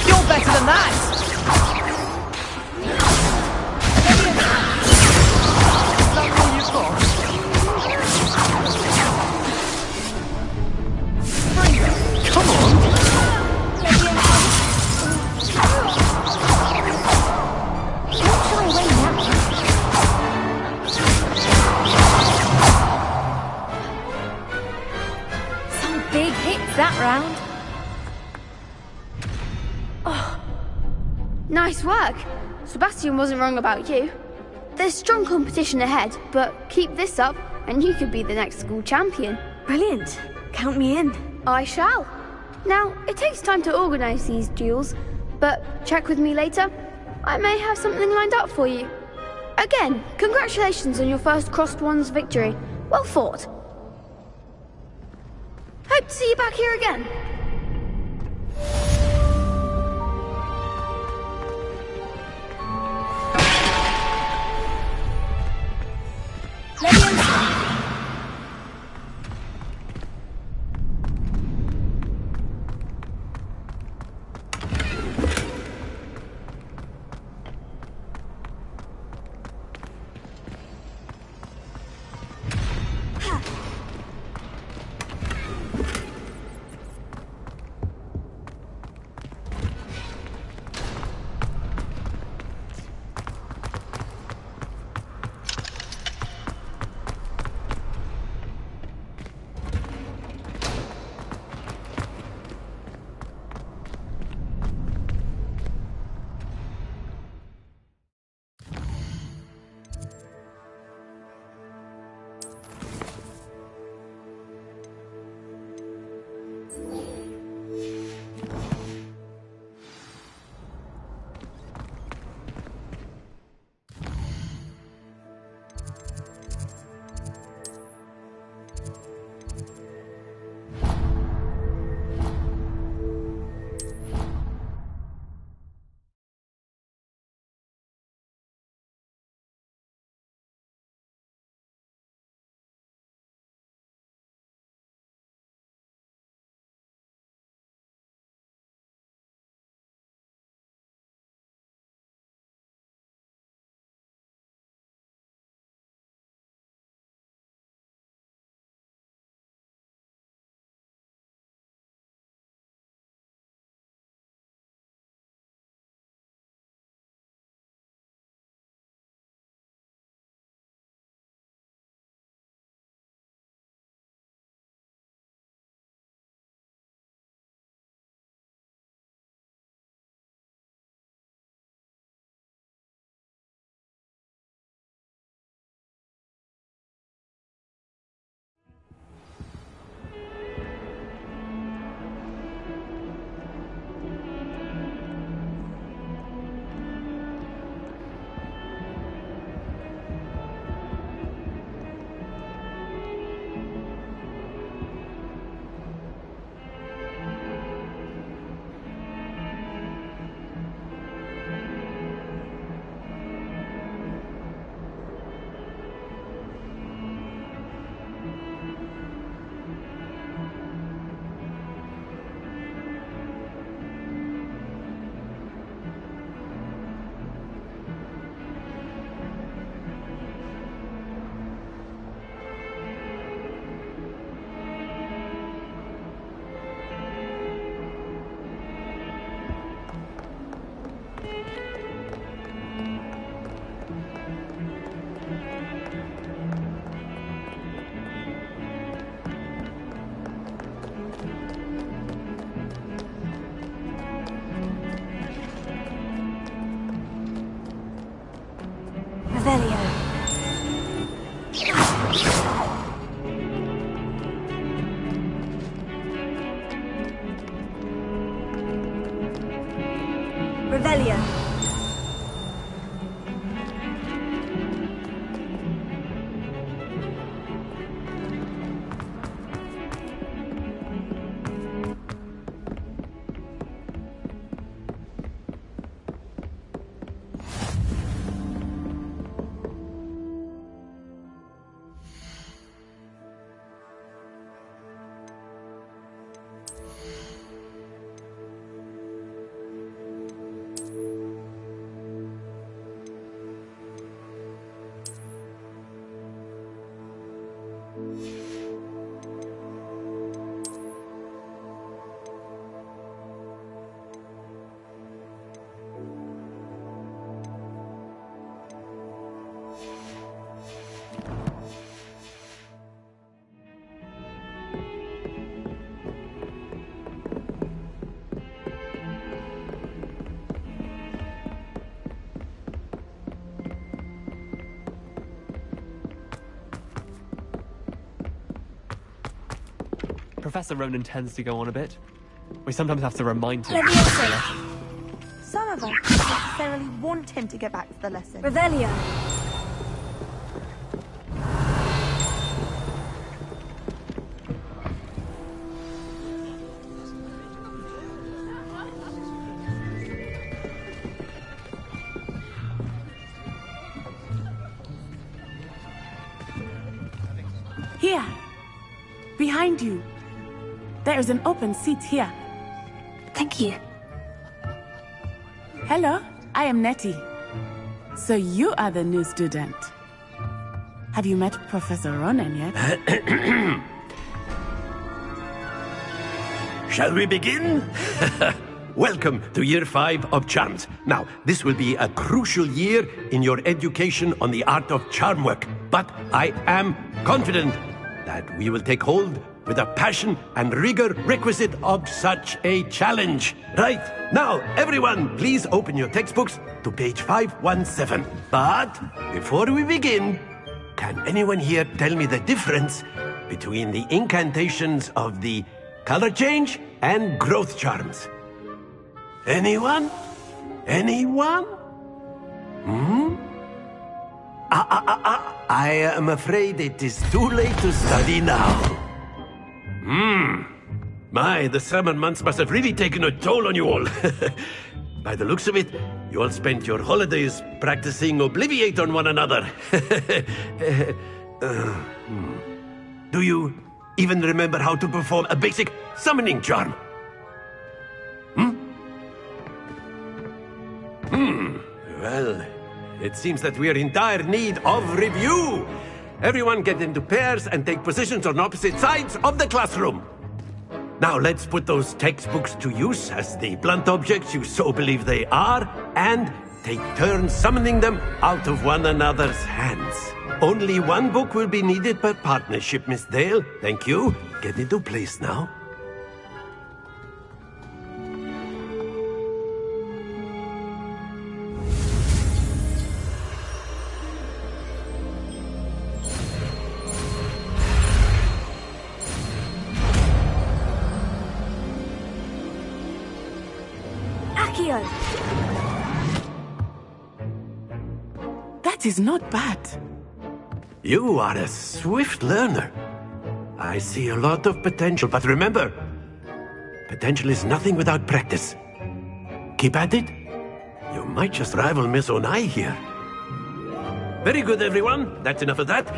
You're better than that! big hits that round. Oh, nice work. Sebastian wasn't wrong about you. There's strong competition ahead, but keep this up and you could be the next school champion. Brilliant. Count me in. I shall. Now, it takes time to organize these duels, but check with me later. I may have something lined up for you. Again, congratulations on your first Crossed Ones victory. Well fought. Hope to see you back here again. Revelio. Professor Ronan tends to go on a bit. We sometimes have to remind him. Some of us don't necessarily want him to get back to the lesson. Revelio. Here. Behind you. There is an open seat here. Thank you. Hello, I am Nettie. So you are the new student. Have you met Professor Ronan yet? Shall we begin? Welcome to Year 5 of Charms. Now, this will be a crucial year in your education on the art of charm work. But I am confident that we will take hold with the passion and rigor requisite of such a challenge. Right, now, everyone, please open your textbooks to page 517. But before we begin, can anyone here tell me the difference between the incantations of the color change and growth charms? Anyone? Anyone? I am afraid it is too late to study now. My, the summer months must have really taken a toll on you all. By the looks of it, you all spent your holidays practicing Obliviate on one another. Do you even remember how to perform a basic summoning charm? Well, it seems that we are in dire need of review. Everyone get into pairs and take positions on opposite sides of the classroom. Now let's put those textbooks to use as the blunt objects you so believe they are, and take turns summoning them out of one another's hands. Only one book will be needed per partnership, Miss Dale. Thank you. Get into place now. That is not bad. You are a swift learner. I see a lot of potential, but remember, potential is nothing without practice. Keep at it. You might just rival Miss Onai here. Very good, everyone. That's enough of that.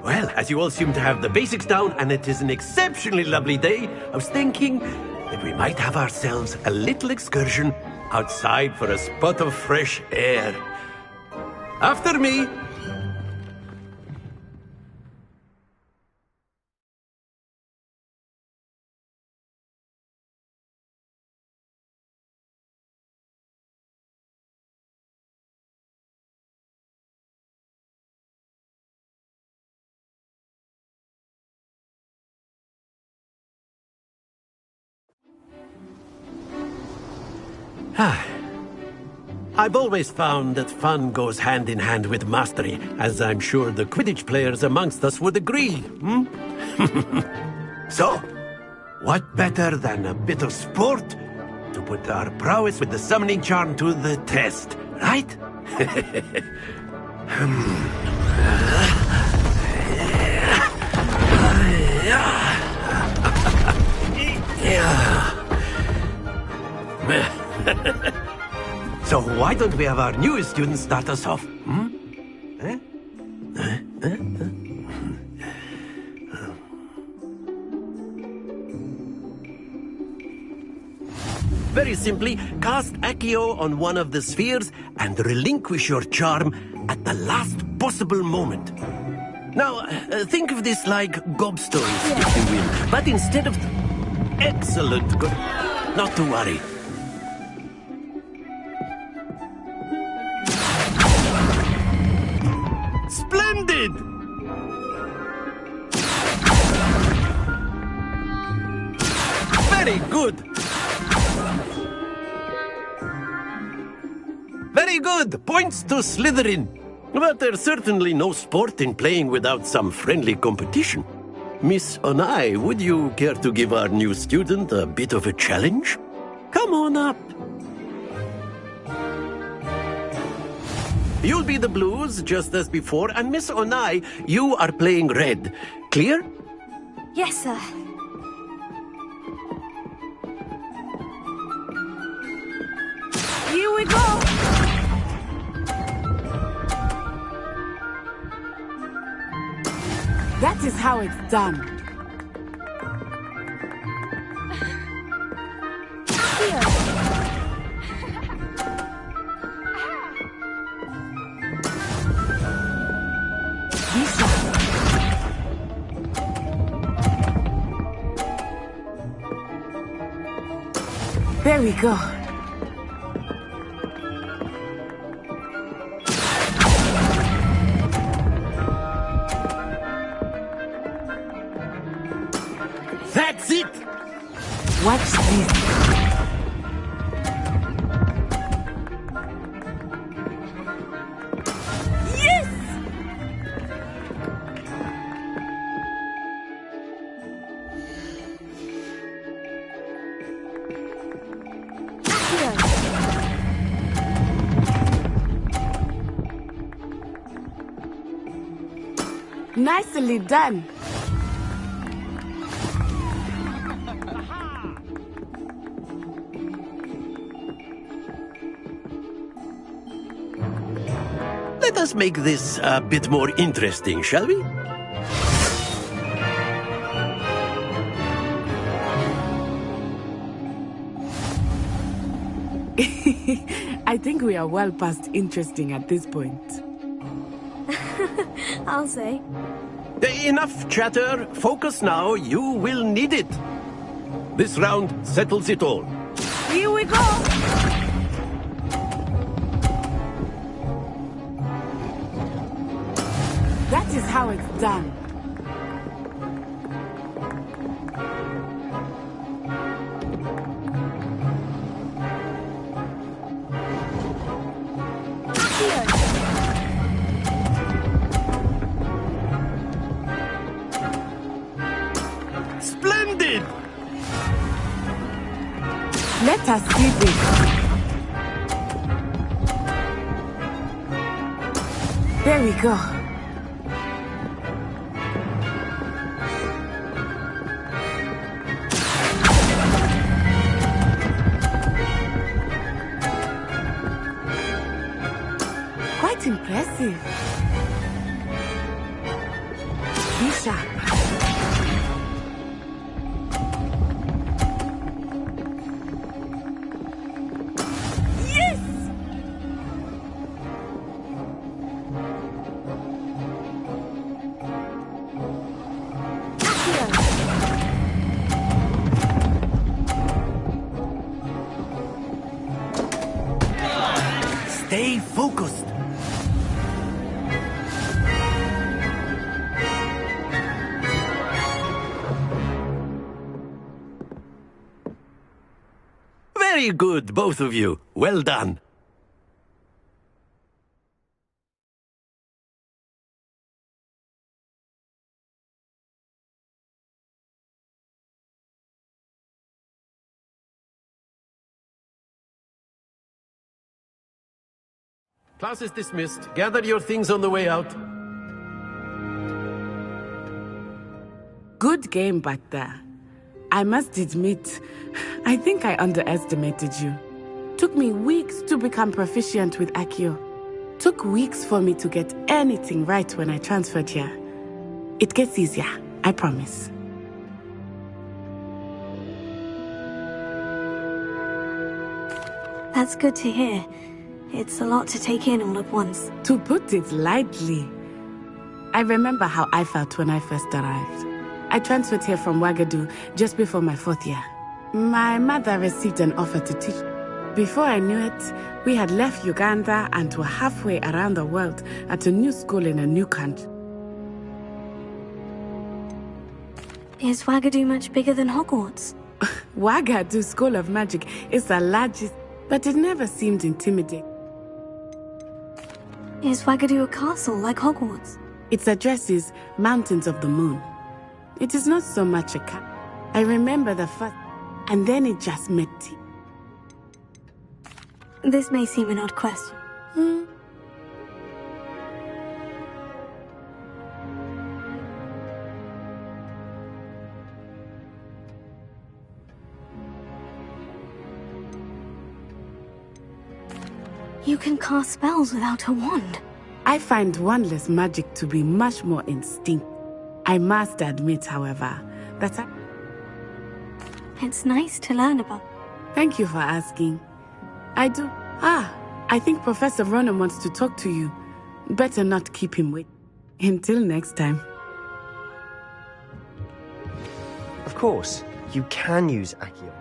Well, as you all seem to have the basics down, and it is an exceptionally lovely day, I was thinking that we might have ourselves a little excursion outside for a spot of fresh air. After me. I've always found that fun goes hand in hand with mastery, as I'm sure the Quidditch players amongst us would agree. So, what better than a bit of sport to put our prowess with the summoning charm to the test, right? So why don't we have our newest student start us off? Very simply, cast Accio on one of the spheres and relinquish your charm at the last possible moment. Now, think of this like gobstones, if you will. But instead of... Excellent. Good. Not to worry. Splendid! Very good. Very good. Points to Slytherin. But there's certainly no sport in playing without some friendly competition. Miss Onai, would you care to give our new student a bit of a challenge? Come on up. You'll be the blues, just as before, and Miss Onai, you are playing red. Clear? Yes, sir. Here we go! That is how it's done. Here. There we go. That's it! Watch this. Yes! Nicely done. Let us make this a bit more interesting, shall we? I think we are well past interesting at this point. I'll say. Enough chatter. Focus now. You will need it. This round settles it all. Here we go! That is how it's done. Splendid! Let us see this. There we go. Quite impressive. Be sharp. Stay focused. Very good, both of you. Well done. Class is dismissed. Gather your things on the way out. Good game back there. I must admit, I think I underestimated you. Took me weeks to become proficient with Accio. Took weeks for me to get anything right when I transferred here. It gets easier, I promise. That's good to hear. It's a lot to take in all at once. To put it lightly, I remember how I felt when I first arrived. I transferred here from Ouagadougou just before my 4th year. My mother received an offer to teach. Before I knew it, we had left Uganda and were halfway around the world at a new school in a new country. Is Ouagadougou much bigger than Hogwarts? Ouagadougou School of Magic is the largest, but it never seemed intimidating. Is Ouagadougou a castle like Hogwarts? Its address is Mountains of the Moon. It is not so much a cat. I remember the first, and then it just met tea. This may seem an odd question. You can cast spells without a wand. I find wandless magic to be much more instinctive. I must admit, however, that It's nice to learn about. Thank you for asking. I do. I think Professor Ronan wants to talk to you. Better not keep him waiting. Until next time. Of course, you can use Accio.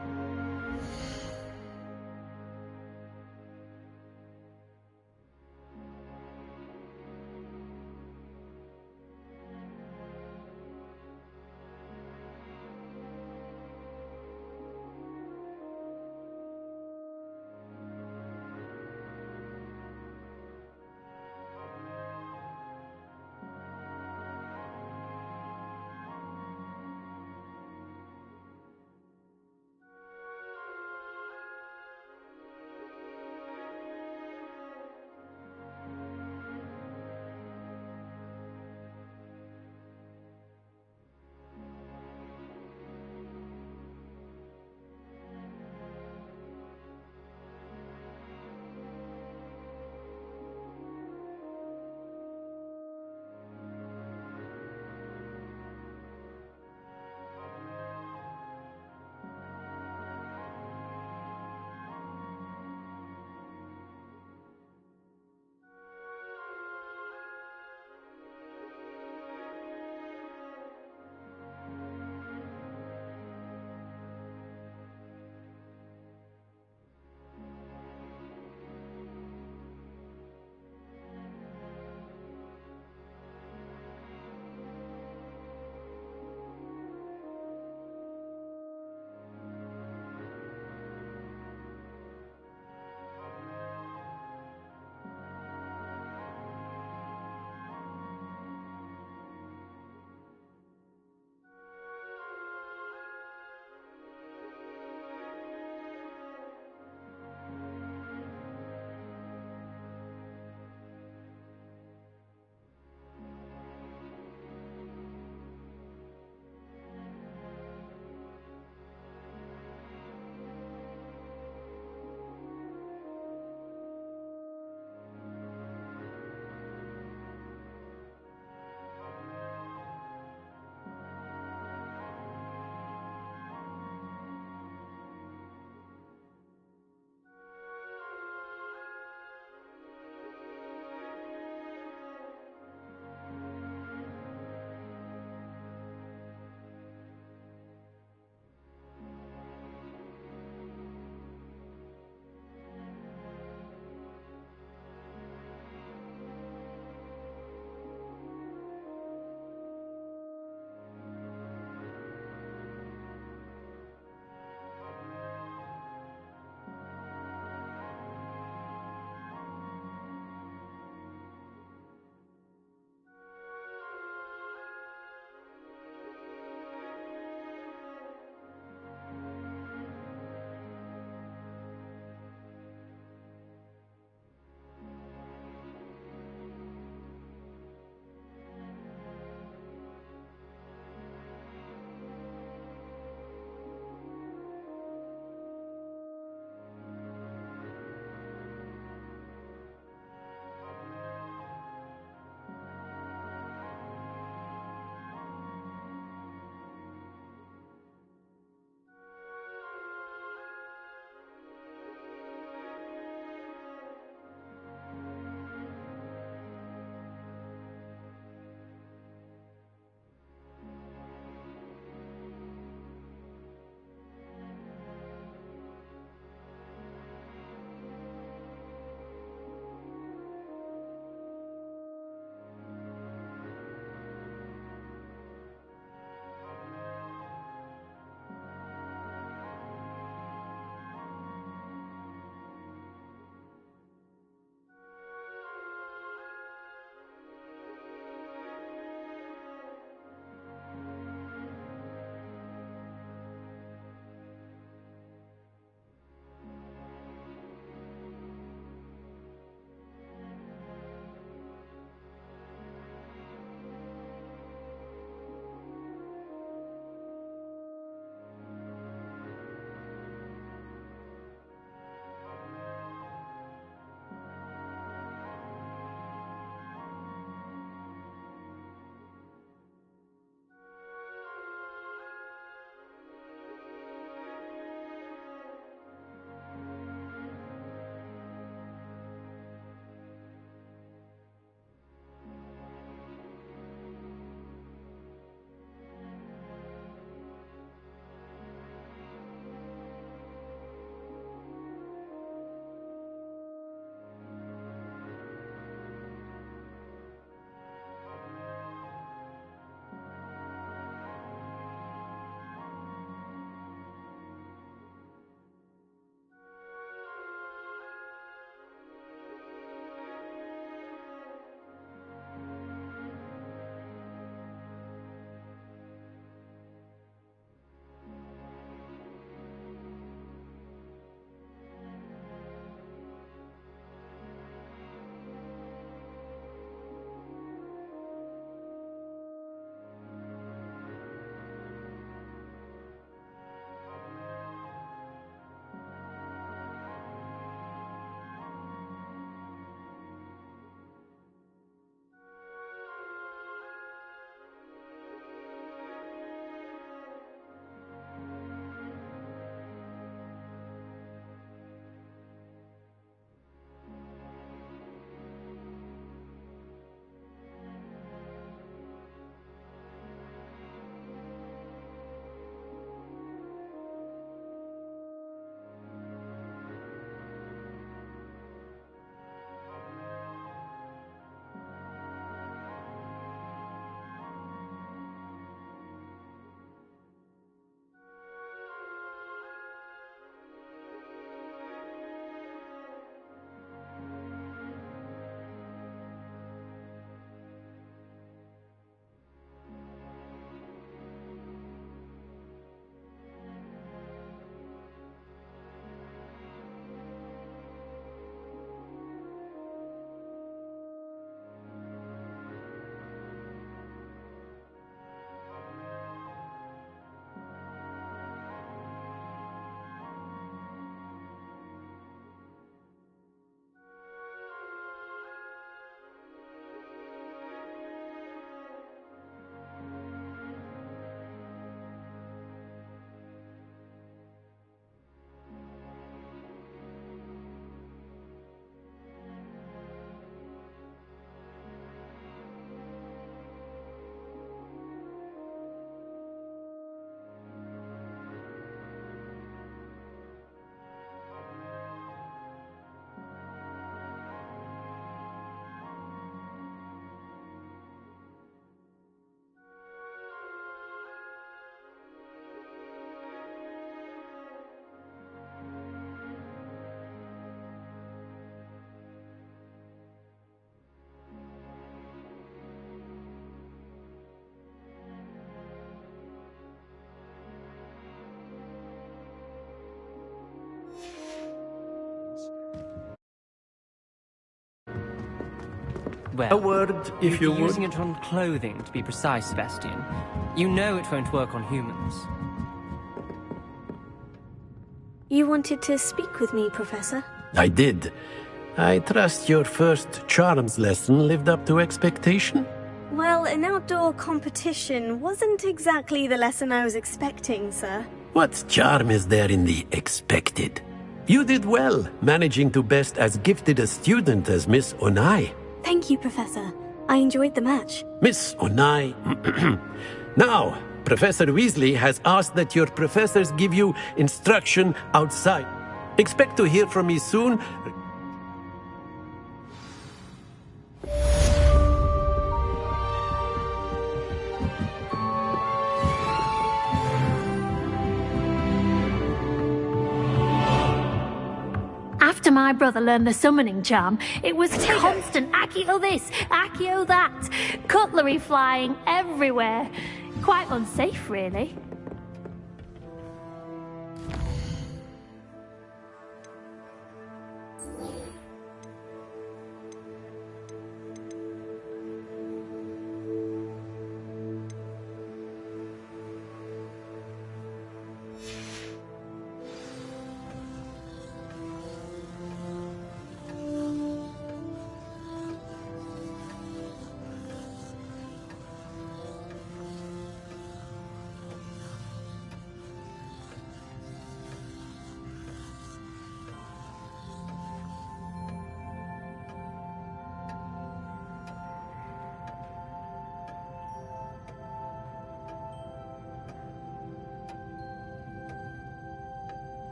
Well, A word, if you you're would. using it on clothing, to be precise, Sebastian. You know it won't work on humans. You wanted to speak with me, Professor? I did. I trust your first charms lesson lived up to expectation? Well, an outdoor competition wasn't exactly the lesson I was expecting, sir. What charm is there in the expected? You did well, managing to best as gifted a student as Miss Onai. Thank you, Professor. I enjoyed the match. Miss Onai... Now, Professor Weasley has asked that your professors give you instruction outside. Expect to hear from me soon. After my brother learned the summoning charm, it was constant Accio this, Accio that, cutlery flying everywhere. Quite unsafe, really.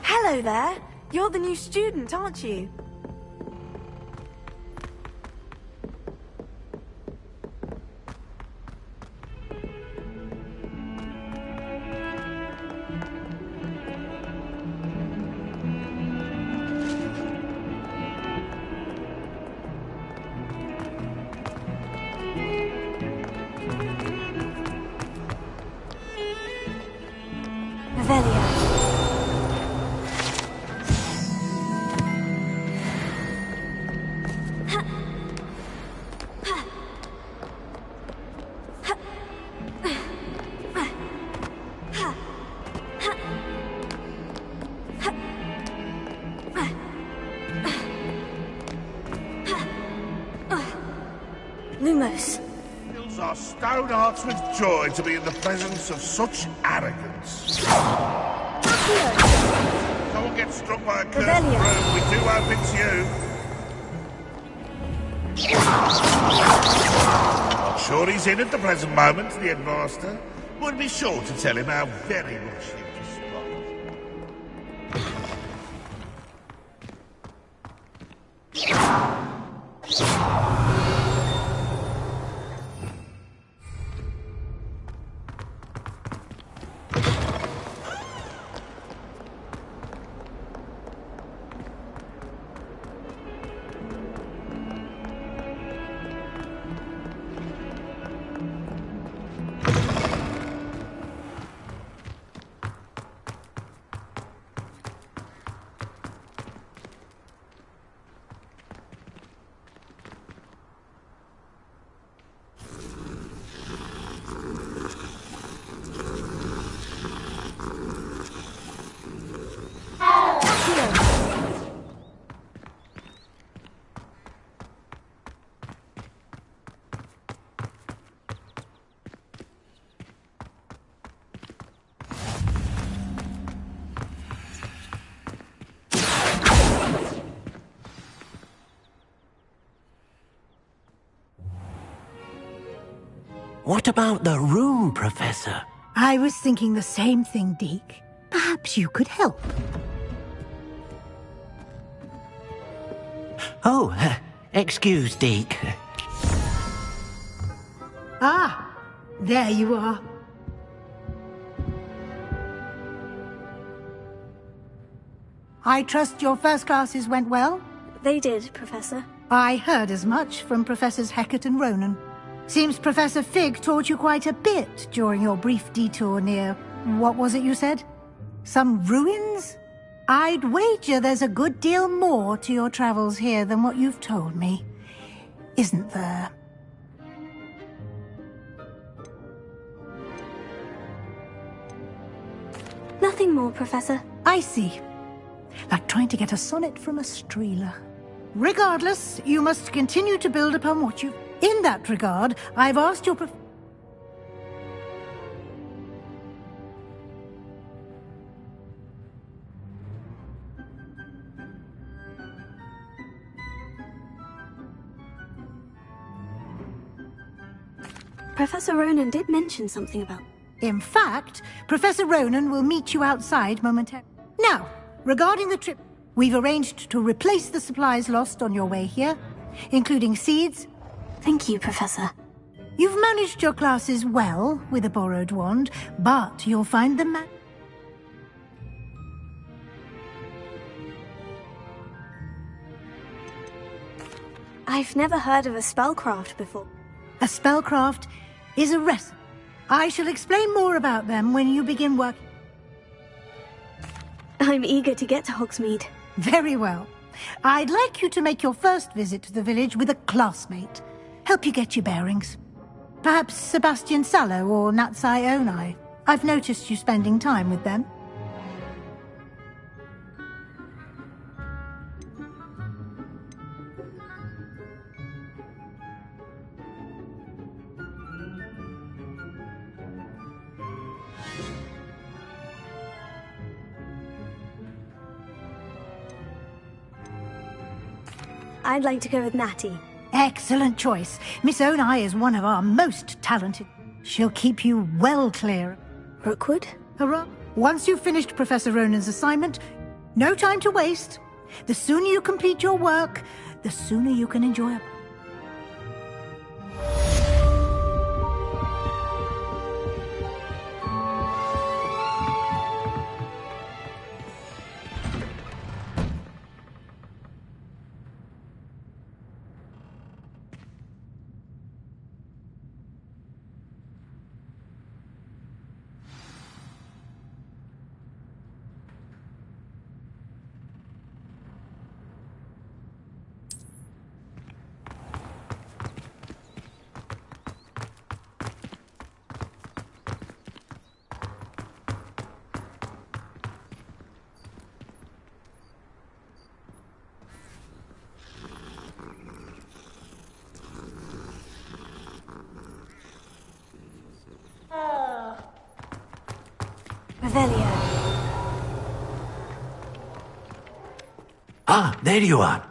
Hello there. You're the new student, aren't you? Lumos. Fills our stone hearts with joy to be in the presence of such arrogance. Someone gets struck by a cursed broom, we do hope it's you. Not sure he's in at the present moment, the headmaster. Would be sure to tell him how very much he What about the room, Professor? I was thinking the same thing, Deke. Perhaps you could help. Oh, excuse, Deke. Ah, there you are. I trust your first classes went well? They did, Professor. I heard as much from Professors Hecat and Ronan. Seems Professor Fig taught you quite a bit during your brief detour near... what was it you said? Some ruins? I'd wager there's a good deal more to your travels here than what you've told me. Isn't there? Nothing more, Professor. I see. Like trying to get a sonnet from a streeler. Regardless, you must continue to build upon what you... In that regard, I've asked your... Professor Ronan did mention something about... In fact, Professor Ronan will meet you outside momentarily. Now, regarding the trip, we've arranged to replace the supplies lost on your way here, including seeds. Thank you, Professor. You've managed your classes well with a borrowed wand, but you'll find the I've never heard of a spellcraft before. A spellcraft is a recipe. I shall explain more about them when you begin working. I'm eager to get to Hogsmeade. Very well. I'd like you to make your first visit to the village with a classmate. Help you get your bearings. Perhaps Sebastian Sallow or Natsai Onai. I've noticed you spending time with them. I'd like to go with Natty. Excellent choice. Miss Onai is one of our most talented. She'll keep you well clear. Rookwood? Hurrah. Once you've finished Professor Ronan's assignment, no time to waste. The sooner you complete your work, the sooner you can enjoy it. Revelio. Ah, there you are.